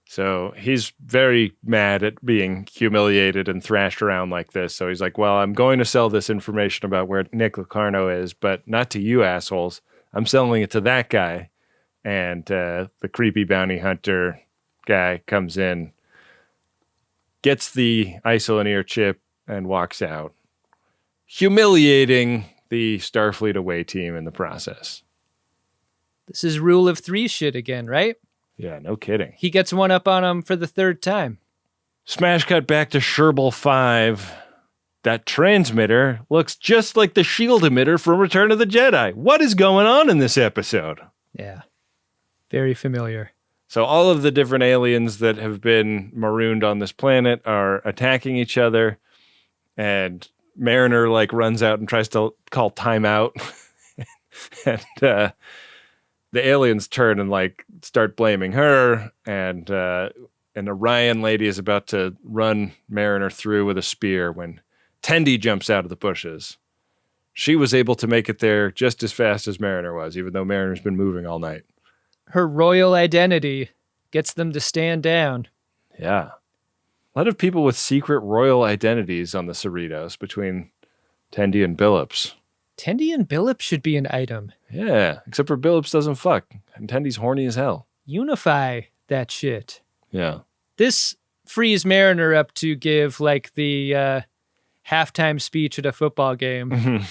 So he's very mad at being humiliated and thrashed around like this. So he's like, well, I'm going to sell this information about where Nick Locarno is, but not to you assholes. I'm selling it to that guy. And the creepy bounty hunter guy comes in, gets the isolinear chip, and walks out, humiliating the Starfleet away team in the process. This is rule of three shit again, right? Yeah, no kidding. He gets one up on him for the third time. Smash cut back to Sherbal 5. That transmitter looks just like the shield emitter from Return of the Jedi. What is going on in this episode? Yeah. Very familiar. So all of the different aliens that have been marooned on this planet are attacking each other, and Mariner like runs out and tries to call timeout. And the aliens turn and like start blaming her, and an Orion lady is about to run Mariner through with a spear when Tendi jumps out of the bushes. She was able to make it there just as fast as Mariner was, even though Mariner's been moving all night. Her royal identity gets them to stand down. Yeah. A lot of people with secret royal identities on the Cerritos between Tendi and Billups. Tendi and Billups should be an item. Yeah, except for Billups doesn't fuck, and Tendi's horny as hell. Unify that shit. Yeah. This frees Mariner up to give like the halftime speech at a football game,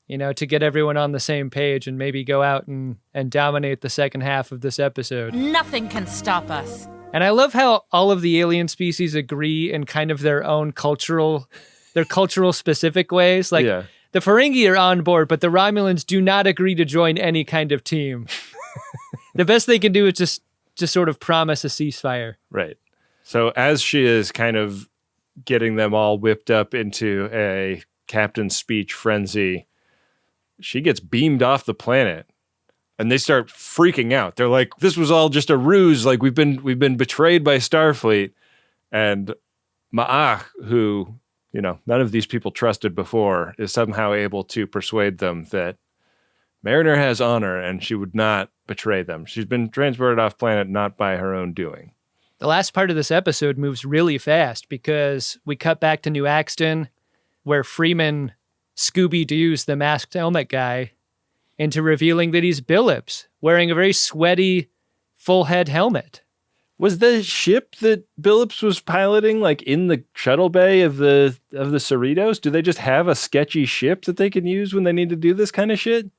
you know, to get everyone on the same page and maybe go out and dominate the second half of this episode. Nothing can stop us. And I love how all of the alien species agree in kind of their own cultural specific ways. Like, yeah. The Ferengi are on board, but the Romulans do not agree to join any kind of team. The best they can do is just sort of promise a ceasefire. Right. So as she is kind of getting them all whipped up into a captain's speech frenzy, she gets beamed off the planet, and they start freaking out. They're like, this was all just a ruse. Like, we've been betrayed by Starfleet. And Ma'ach, who, none of these people trusted before, is somehow able to persuade them that Mariner has honor and she would not betray them. She's been transported off planet not by her own doing. The last part of this episode moves really fast because we cut back to New Axton, where Freeman Scooby-Doo's the masked helmet guy into revealing that he's Billups, wearing a very sweaty, full-head helmet. Was the ship that Billups was piloting like in the shuttle bay of the Cerritos? Do they just have a sketchy ship that they can use when they need to do this kind of shit?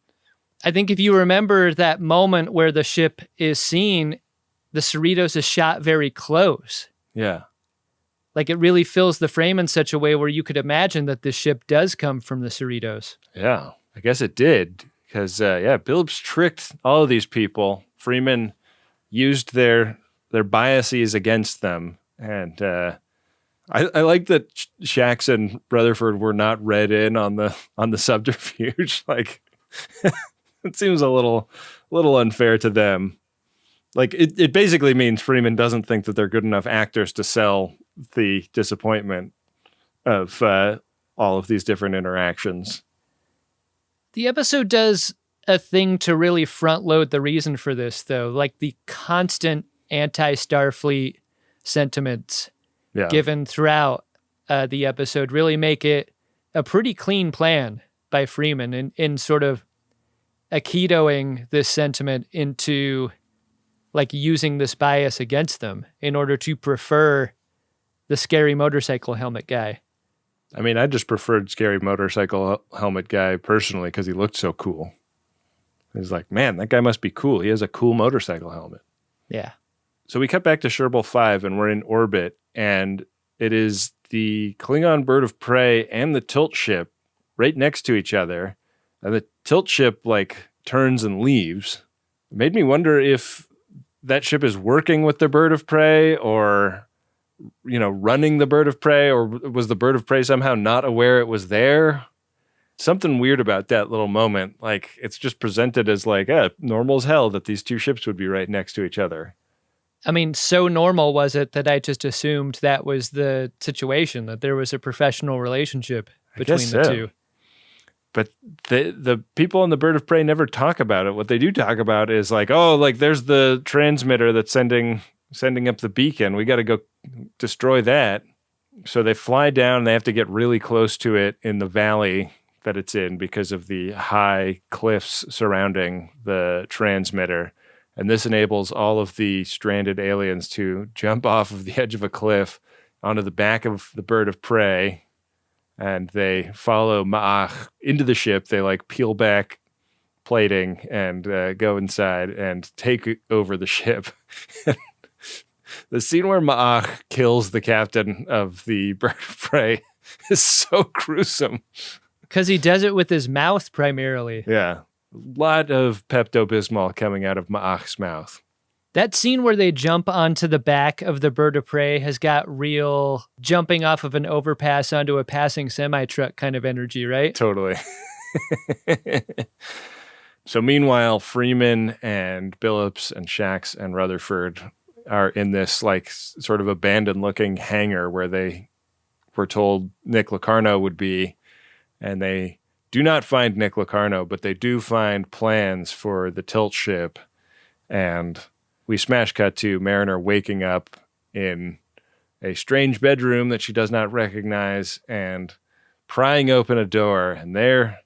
I think if you remember that moment where the ship is seen, the Cerritos is shot very close. Yeah. Like it really fills the frame in such a way where you could imagine that this ship does come from the Cerritos. Yeah, I guess it did. Because, Billups tricked all of these people. Freeman used their biases against them. And I like that Shax and Rutherford were not read in on the subterfuge. Like, it seems a little unfair to them. Like, it basically means Freeman doesn't think that they're good enough actors to sell the disappointment of all of these different interactions. The episode does a thing to really front load the reason for this, though. Like the constant anti-Starfleet sentiments given throughout the episode really make it a pretty clean plan by Freeman in sort of aikidoing this sentiment into like using this bias against them in order to prefer the scary motorcycle helmet guy. I mean, I just preferred scary motorcycle helmet guy personally because he looked so cool. It's like, man, that guy must be cool. He has a cool motorcycle helmet. Yeah. So we cut back to Sherbal 5 and we're in orbit, and it is the Klingon bird of prey and the tilt ship right next to each other. And the tilt ship like turns and leaves. It made me wonder if that ship is working with the bird of prey or, running the bird of prey, or was the bird of prey somehow not aware it was there? Something weird about that little moment. Like, it's just presented as like, normal as hell that these two ships would be right next to each other. I mean, so normal was it that I just assumed that was the situation, that there was a professional relationship between the two. But the people on the bird of prey never talk about it. What they do talk about is like, there's the transmitter that's sending up the beacon. We got to go destroy that. So they fly down. They have to get really close to it in the valley that it's in because of the high cliffs surrounding the transmitter. And this enables all of the stranded aliens to jump off of the edge of a cliff onto the back of the bird of prey. And they follow Ma'ach into the ship. They peel back plating and go inside and take over the ship. The scene where Ma'ach kills the captain of the bird of prey is so gruesome. Because he does it with his mouth primarily. Yeah. A lot of Pepto-Bismol coming out of Ma'ach's mouth. That scene where they jump onto the back of the bird of prey has got real jumping off of an overpass onto a passing semi-truck kind of energy, right? Totally. So meanwhile, Freeman and Billups and Shax and Rutherford are in this sort of abandoned looking hangar where they were told Nick Locarno would be, and they do not find Nick Locarno, but they do find plans for the tilt ship. And we smash cut to Mariner waking up in a strange bedroom that she does not recognize and prying open a door. And there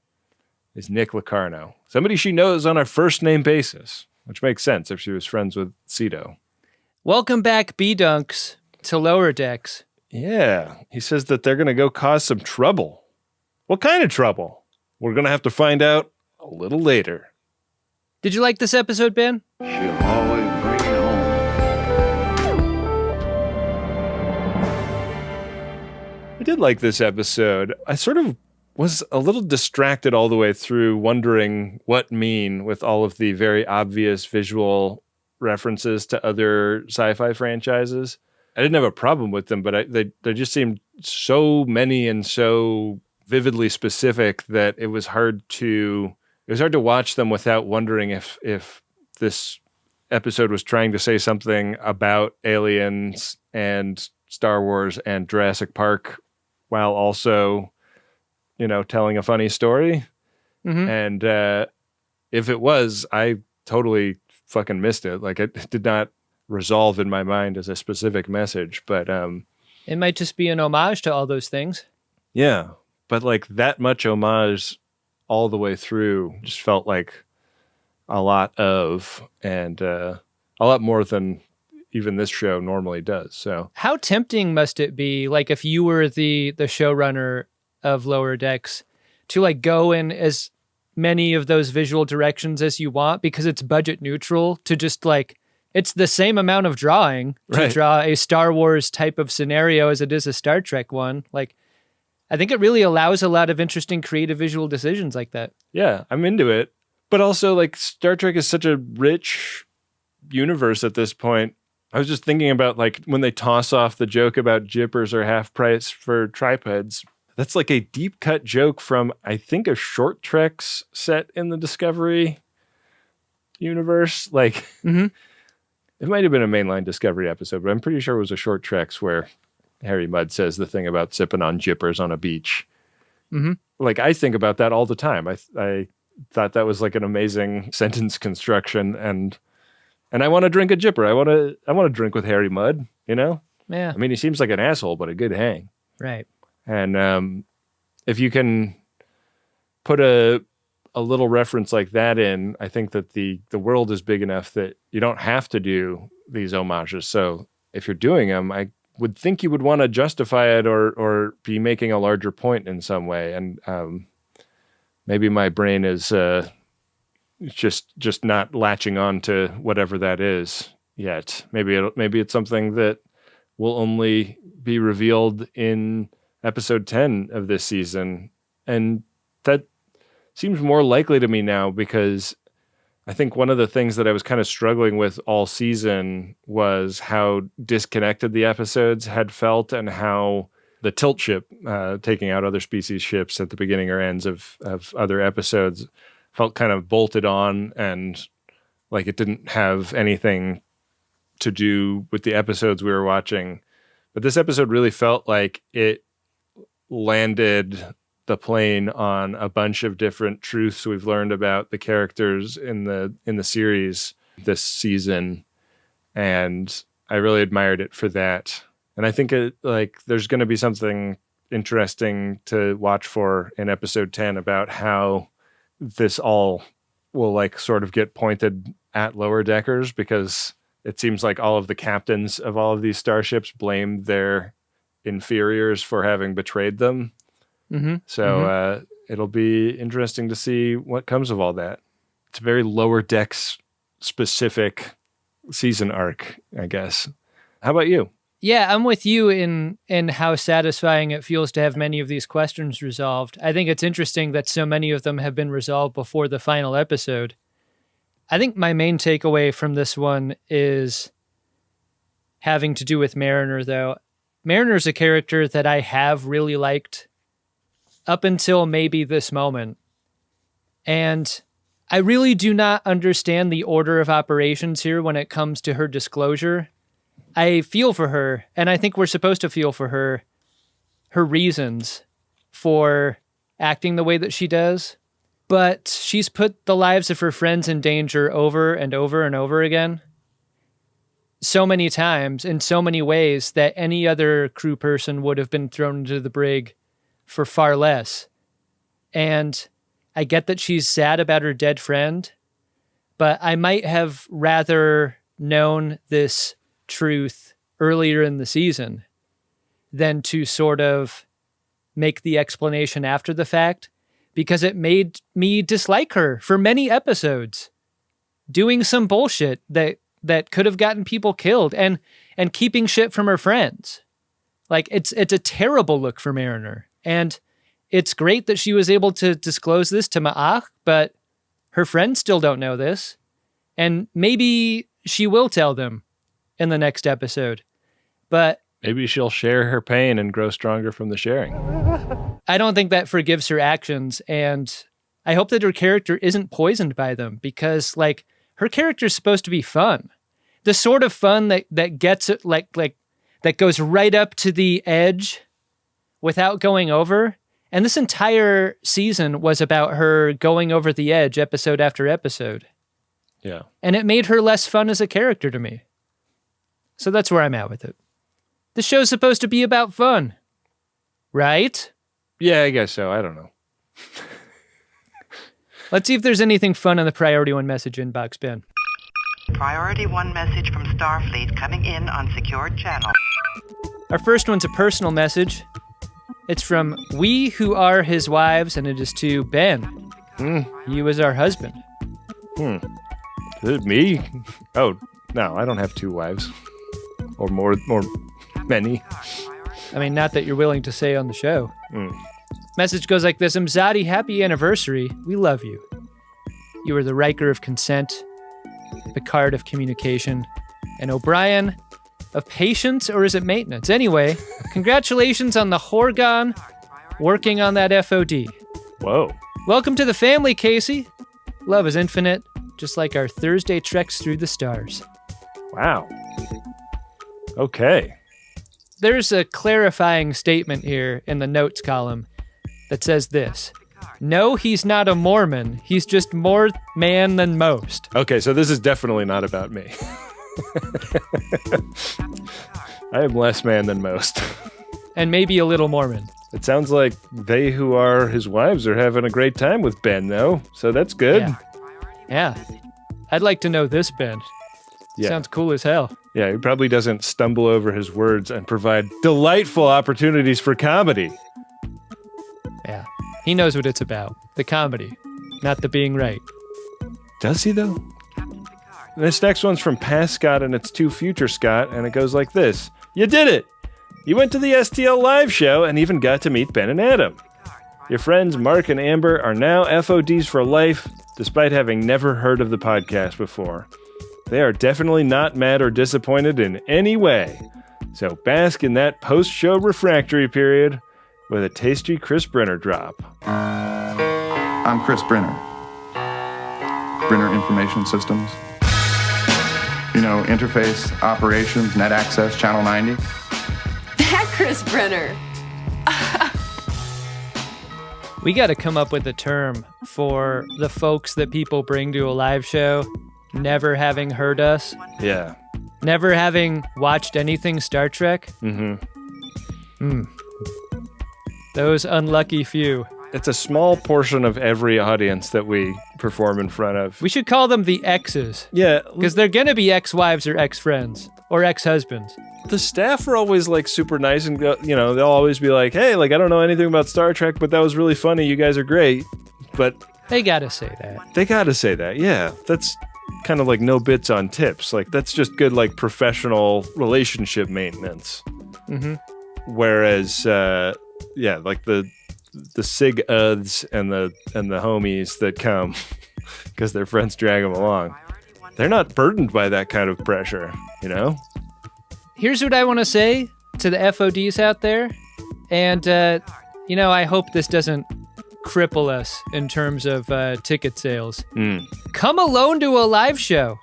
is Nick Locarno, somebody she knows on a first name basis, which makes sense if she was friends with Cito. Welcome back, B-Dunks, to Lower Decks. Yeah, he says that they're going to go cause some trouble. What kind of trouble? We're going to have to find out a little later. Did you like this episode, Ben? She'll always bring it home. I did like this episode. I sort of was a little distracted all the way through, wondering what mean with all of the very obvious visual references to other sci-fi franchises. I didn't have a problem with them, but they just seemed so many and so vividly specific that it was hard to watch them without wondering if this episode was trying to say something about aliens and Star Wars and Jurassic Park while also, telling a funny story. Mm-hmm. And if it was, I totally fucking missed it. Like, it did not resolve in my mind as a specific message, but it might just be an homage to all those things. Yeah, but like that much homage all the way through just felt like a lot of, and a lot more than even this show normally does. So how tempting must it be, like if you were the showrunner of Lower Decks, to like go in as many of those visual directions as you want, because it's budget neutral, to just like, it's the same amount of drawing to draw a Star Wars type of scenario as it is a Star Trek one. Like, I think it really allows a lot of interesting creative visual decisions like that. Yeah, I'm into it. But also, like, Star Trek is such a rich universe at this point. I was just thinking about, like, when they toss off the joke about jippers are half price for tripods. That's like a deep cut joke from, I think, a Short Treks set in the Discovery universe. Like, It might have been a mainline Discovery episode, but I'm pretty sure it was a Short Treks where Harry Mudd says the thing about sipping on jippers on a beach. Mm-hmm. Like, I think about that all the time. I thought that was like an amazing sentence construction, and I want to drink a jipper. I want to drink with Harry Mudd, Yeah. I mean, he seems like an asshole, but a good hang. Right. And if you can put a little reference like that in, I think that the world is big enough that you don't have to do these homages. So if you're doing them, I would think you would want to justify it or be making a larger point in some way. And maybe my brain is just not latching on to whatever that is yet. Maybe it's something that will only be revealed in episode 10 of this season. And that seems more likely to me now, because I think one of the things that I was kind of struggling with all season was how disconnected the episodes had felt, and how the tilt ship, taking out other species ships at the beginning or ends of other episodes, felt kind of bolted on, and like it didn't have anything to do with the episodes we were watching. But this episode really felt like it landed the plane on a bunch of different truths we've learned about the characters in the series this season, and I really admired it for that. And I think there's going to be something interesting to watch for in episode 10 about how this all will like sort of get pointed at lower deckers, because it seems like all of the captains of all of these starships blamed their inferiors for having betrayed them. Mm-hmm. So it'll be interesting to see what comes of all that. It's a very Lower Decks specific season arc, I guess. How about you? Yeah, I'm with you in how satisfying it feels to have many of these questions resolved. I think it's interesting that so many of them have been resolved before the final episode. I think my main takeaway from this one is having to do with Mariner, though. Mariner's a character that I have really liked up until maybe this moment. And I really do not understand the order of operations here when it comes to her disclosure. I feel for her, and I think we're supposed to feel for her reasons for acting the way that she does. But she's put the lives of her friends in danger over and over and over again, so many times, in so many ways, that any other crew person would have been thrown into the brig for far less. And I get that she's sad about her dead friend, but I might have rather known this truth earlier in the season than to sort of make the explanation after the fact, because it made me dislike her for many episodes, doing some bullshit that could have gotten people killed and keeping shit from her friends. Like, it's a terrible look for Mariner. And it's great that she was able to disclose this to Ma'ach, but her friends still don't know this. And maybe she will tell them in the next episode. But maybe she'll share her pain and grow stronger from the sharing. I don't think that forgives her actions. And I hope that her character isn't poisoned by them, because like her character is supposed to be fun. The sort of fun that gets it, like that goes right up to the edge without going over. And this entire season was about her going over the edge episode after episode. Yeah. And it made her less fun as a character to me. So that's where I'm at with it. The show's supposed to be about fun. Right? Yeah, I guess so. I don't know. Let's see if there's anything fun on the Priority 1 message inbox, Ben. Priority 1 message from Starfleet coming in on secured channel. Our first one's a personal message. It's from We Who Are His Wives, and it is to Ben. He was our husband. Is it me? Oh, no, I don't have 2 wives. Or more many. I mean, not that you're willing to say on the show. Message goes like this. Mzadi, happy anniversary. We love you. You are the Riker of consent, Picard of communication, and O'Brien of patience, or is it maintenance? Anyway, congratulations on the Horgon working on that FOD. Whoa. Welcome to the family, Casey. Love is infinite, just like our Thursday treks through the stars. Wow. Okay. There's a clarifying statement here in the notes column that says this. No, he's not a Mormon. He's just more man than most. Okay, so this is definitely not about me. I am less man than most. And maybe a little Mormon. It sounds like they who are his wives are having a great time with Ben, though. So that's good. Yeah. I'd like to know this Ben. Yeah. Sounds cool as hell. Yeah, he probably doesn't stumble over his words and provide delightful opportunities for comedy. Yeah. He knows what it's about. The comedy, not the being right. Does he, though? This next one's from past Scott, and it's to future Scott, and it goes like this. You did it! You went to the STL live show and even got to meet Ben and Adam. Your friends Mark and Amber are now FODs for life, despite having never heard of the podcast before. They are definitely not mad or disappointed in any way. So bask in that post-show refractory period with a tasty Chris Brenner drop. I'm Chris Brenner. Brenner Information Systems. You know, interface, operations, net access, channel 90. That Chris Brenner. We got to come up with a term for the folks that people bring to a live show, never having heard us. Yeah. Never having watched anything Star Trek. Those unlucky few. It's a small portion of every audience that we perform in front of. We should call them the X's. Yeah. Because they're going to be ex-wives or ex-friends or ex-husbands. The staff are always like super nice and, you know, they'll always be like, hey, like, I don't know anything about Star Trek, but that was really funny. You guys are great. But they got to say that. They got to say that. Yeah. That's kind of like no bits on tips. Like, that's just good, like, professional relationship maintenance. Whereas, yeah, like the sig uths and the homies that come because their friends drag them along, they're not burdened by that kind of pressure, you know? Here's what I want to say to the FODs out there. And, you know, I hope this doesn't cripple us in terms of ticket sales. Come alone to a live show.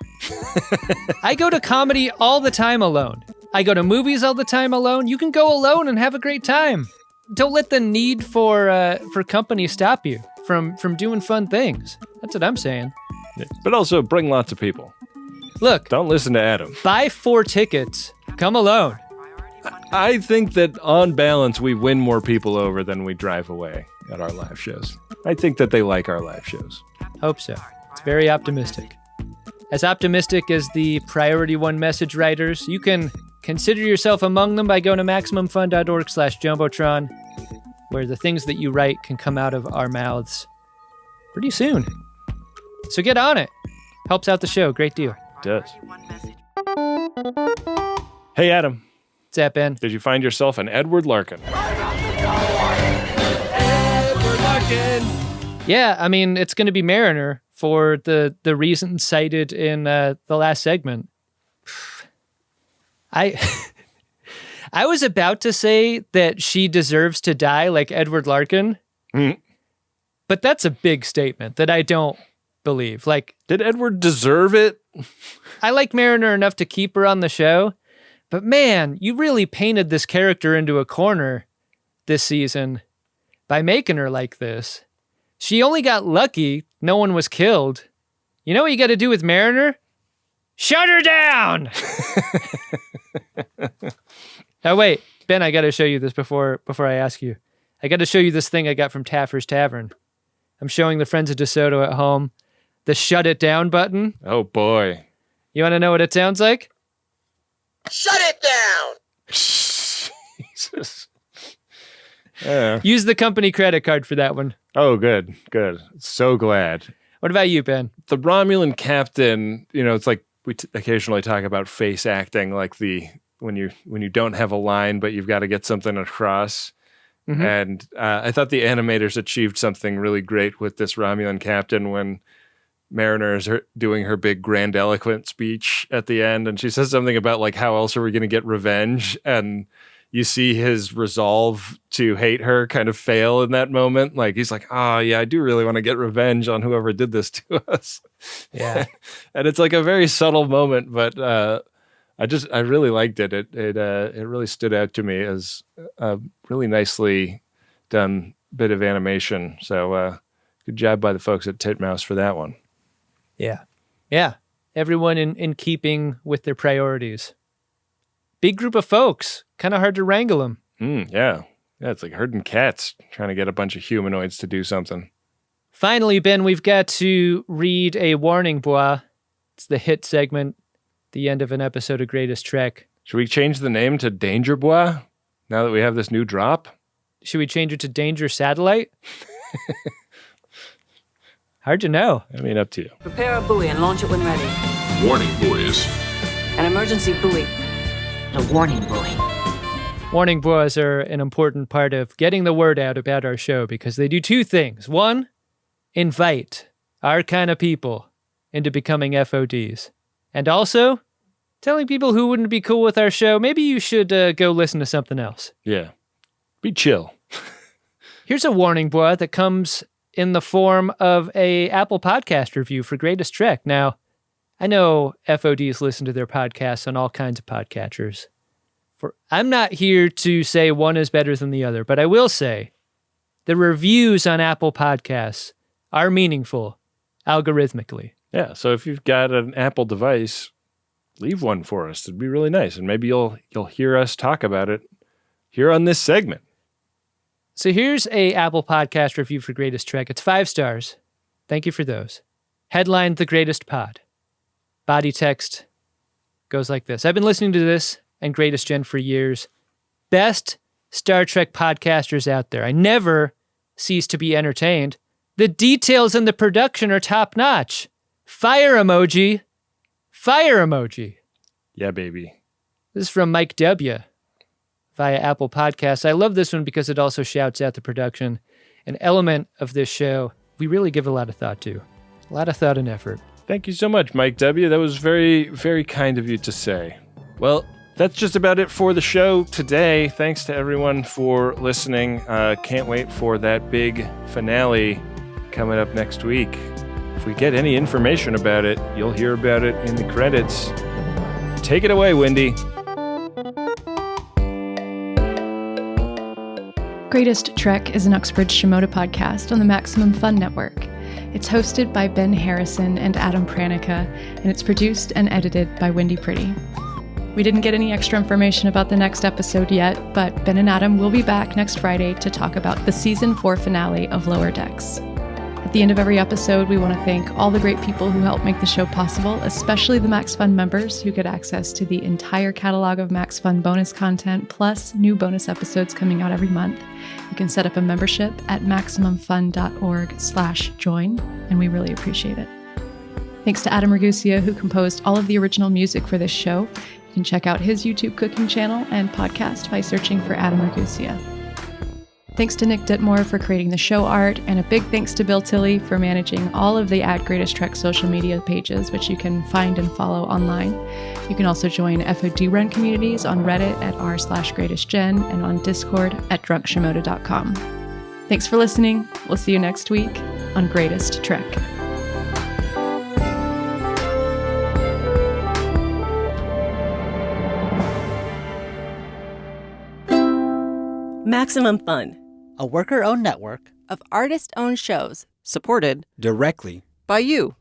I go to comedy all the time alone. I go to movies all the time alone. You can go alone and have a great time. Don't let the need for company stop you from doing fun things. That's what I'm saying. Yeah. But also bring lots of people. Look. Don't listen to Adam. Buy 4 tickets. Come alone. I think that on balance, we win more people over than we drive away at our live shows. I think that they like our live shows. Hope so. It's very optimistic. As optimistic as the Priority 1 message writers, you can consider yourself among them by going to MaximumFun.org/Jumbotron, where the things that you write can come out of our mouths pretty soon. So get on it. Helps out the show. Great deal. It does. Hey, Adam. What's that, Ben? Did you find yourself an Edward Larkin? Edward Larkin! Yeah, I mean, it's going to be Mariner for the reasons cited in the last segment. I was about to say that she deserves to die like Edward Larkin, but that's a big statement that I don't believe. Like, did Edward deserve it? I like Mariner enough to keep her on the show, but man, you really painted this character into a corner this season by making her like this. She only got lucky no one was killed. You know what you got to do with Mariner? Shut her down! Oh, wait. Ben, I got to show you this before I ask you. I got to show you this thing I got from Taffer's Tavern. I'm showing the friends of DeSoto at home the shut it down button. Oh, boy. You want to know what it sounds like? Shut it down! Jesus. Yeah. Use the company credit card for that one. Oh, good. So glad. What about you, Ben? The Romulan captain, it's like we occasionally talk about face acting, like when you don't have a line, but you've got to get something across. Mm-hmm. And I thought the animators achieved something really great with this Romulan captain when Mariner is doing her big grandiloquent speech at the end. And she says something about like, how else are we going to get revenge? And you see his resolve to hate her kind of fail in that moment. Like, he's like, oh, yeah, I do really want to get revenge on whoever did this to us. Yeah. And it's like a very subtle moment, but I really liked it. It really stood out to me as a really nicely done bit of animation. So good job by the folks at Titmouse for that one. Yeah. Yeah. Everyone in keeping with their priorities. Big group of folks. Kind of hard to wrangle them. Yeah. Yeah, it's like herding cats trying to get a bunch of humanoids to do something. Finally, Ben, we've got to read a warning, bois. It's the hit segment, the end of an episode of Greatest Trek. Should we change the name to Danger Bois now that we have this new drop? Should we change it to Danger Satellite? Hard to know. I mean, up to you. Prepare a buoy and launch it when ready. Warning buoys. An emergency buoy. A warning buoy. Warning buoys are an important part of getting the word out about our show because they do two things. One, invite our kind of people into becoming FODs. And also, telling people who wouldn't be cool with our show, maybe you should go listen to something else. Yeah. Be chill. Here's a warning, bois, that comes in the form of a Apple Podcast review for Greatest Trek. Now, I know FODs listen to their podcasts on all kinds of podcatchers. I'm not here to say one is better than the other, but I will say the reviews on Apple Podcasts are meaningful algorithmically. Yeah, so if you've got an Apple device, leave one for us. It'd be really nice, and maybe you'll hear us talk about it here on this segment. So here's a Apple Podcast review for Greatest Trek. It's 5 stars. Thank you for those. Headline, The Greatest Pod. Body text goes like this. I've been listening to this and Greatest Gen for years. Best Star Trek podcasters out there. I never cease to be entertained. The details in the production are top-notch. Fire emoji. Fire emoji. Yeah, baby. This is from Mike W. via Apple Podcasts. I love this one because it also shouts out the production, an element of this show we really give a lot of thought to. A lot of thought and effort. Thank you so much, Mike W. That was very, very kind of you to say. Well, that's just about it for the show today. Thanks to everyone for listening. Can't wait for that big finale coming up next week. If we get any information about it, you'll hear about it in the credits. Take it away, Wendy. Greatest Trek is an Uxbridge Shimoda podcast on the Maximum Fun Network. It's hosted by Ben Harrison and Adam Pranica, and it's produced and edited by Wendy Pretty. We didn't get any extra information about the next episode yet, but Ben and Adam will be back next Friday to talk about the Season 4 finale of Lower Decks. At the end of every episode, we want to thank all the great people who help make the show possible, especially the Max Fun members who get access to the entire catalog of Max Fun bonus content, plus new bonus episodes coming out every month. You can set up a membership at MaximumFun.org/join, and we really appreciate it. Thanks to Adam Ragusia, who composed all of the original music for this show. You can check out his YouTube cooking channel and podcast by searching for Adam Ragusia. Thanks to Nick Ditmore for creating the show art, and a big thanks to Bill Tilley for managing all of the @Greatest Trek social media pages, which you can find and follow online. You can also join FOD run communities on Reddit at r/greatestgen and on Discord at drunkshimoda.com. Thanks for listening. We'll see you next week on Greatest Trek. Maximum Fun, a worker-owned network of artist-owned shows supported directly by you.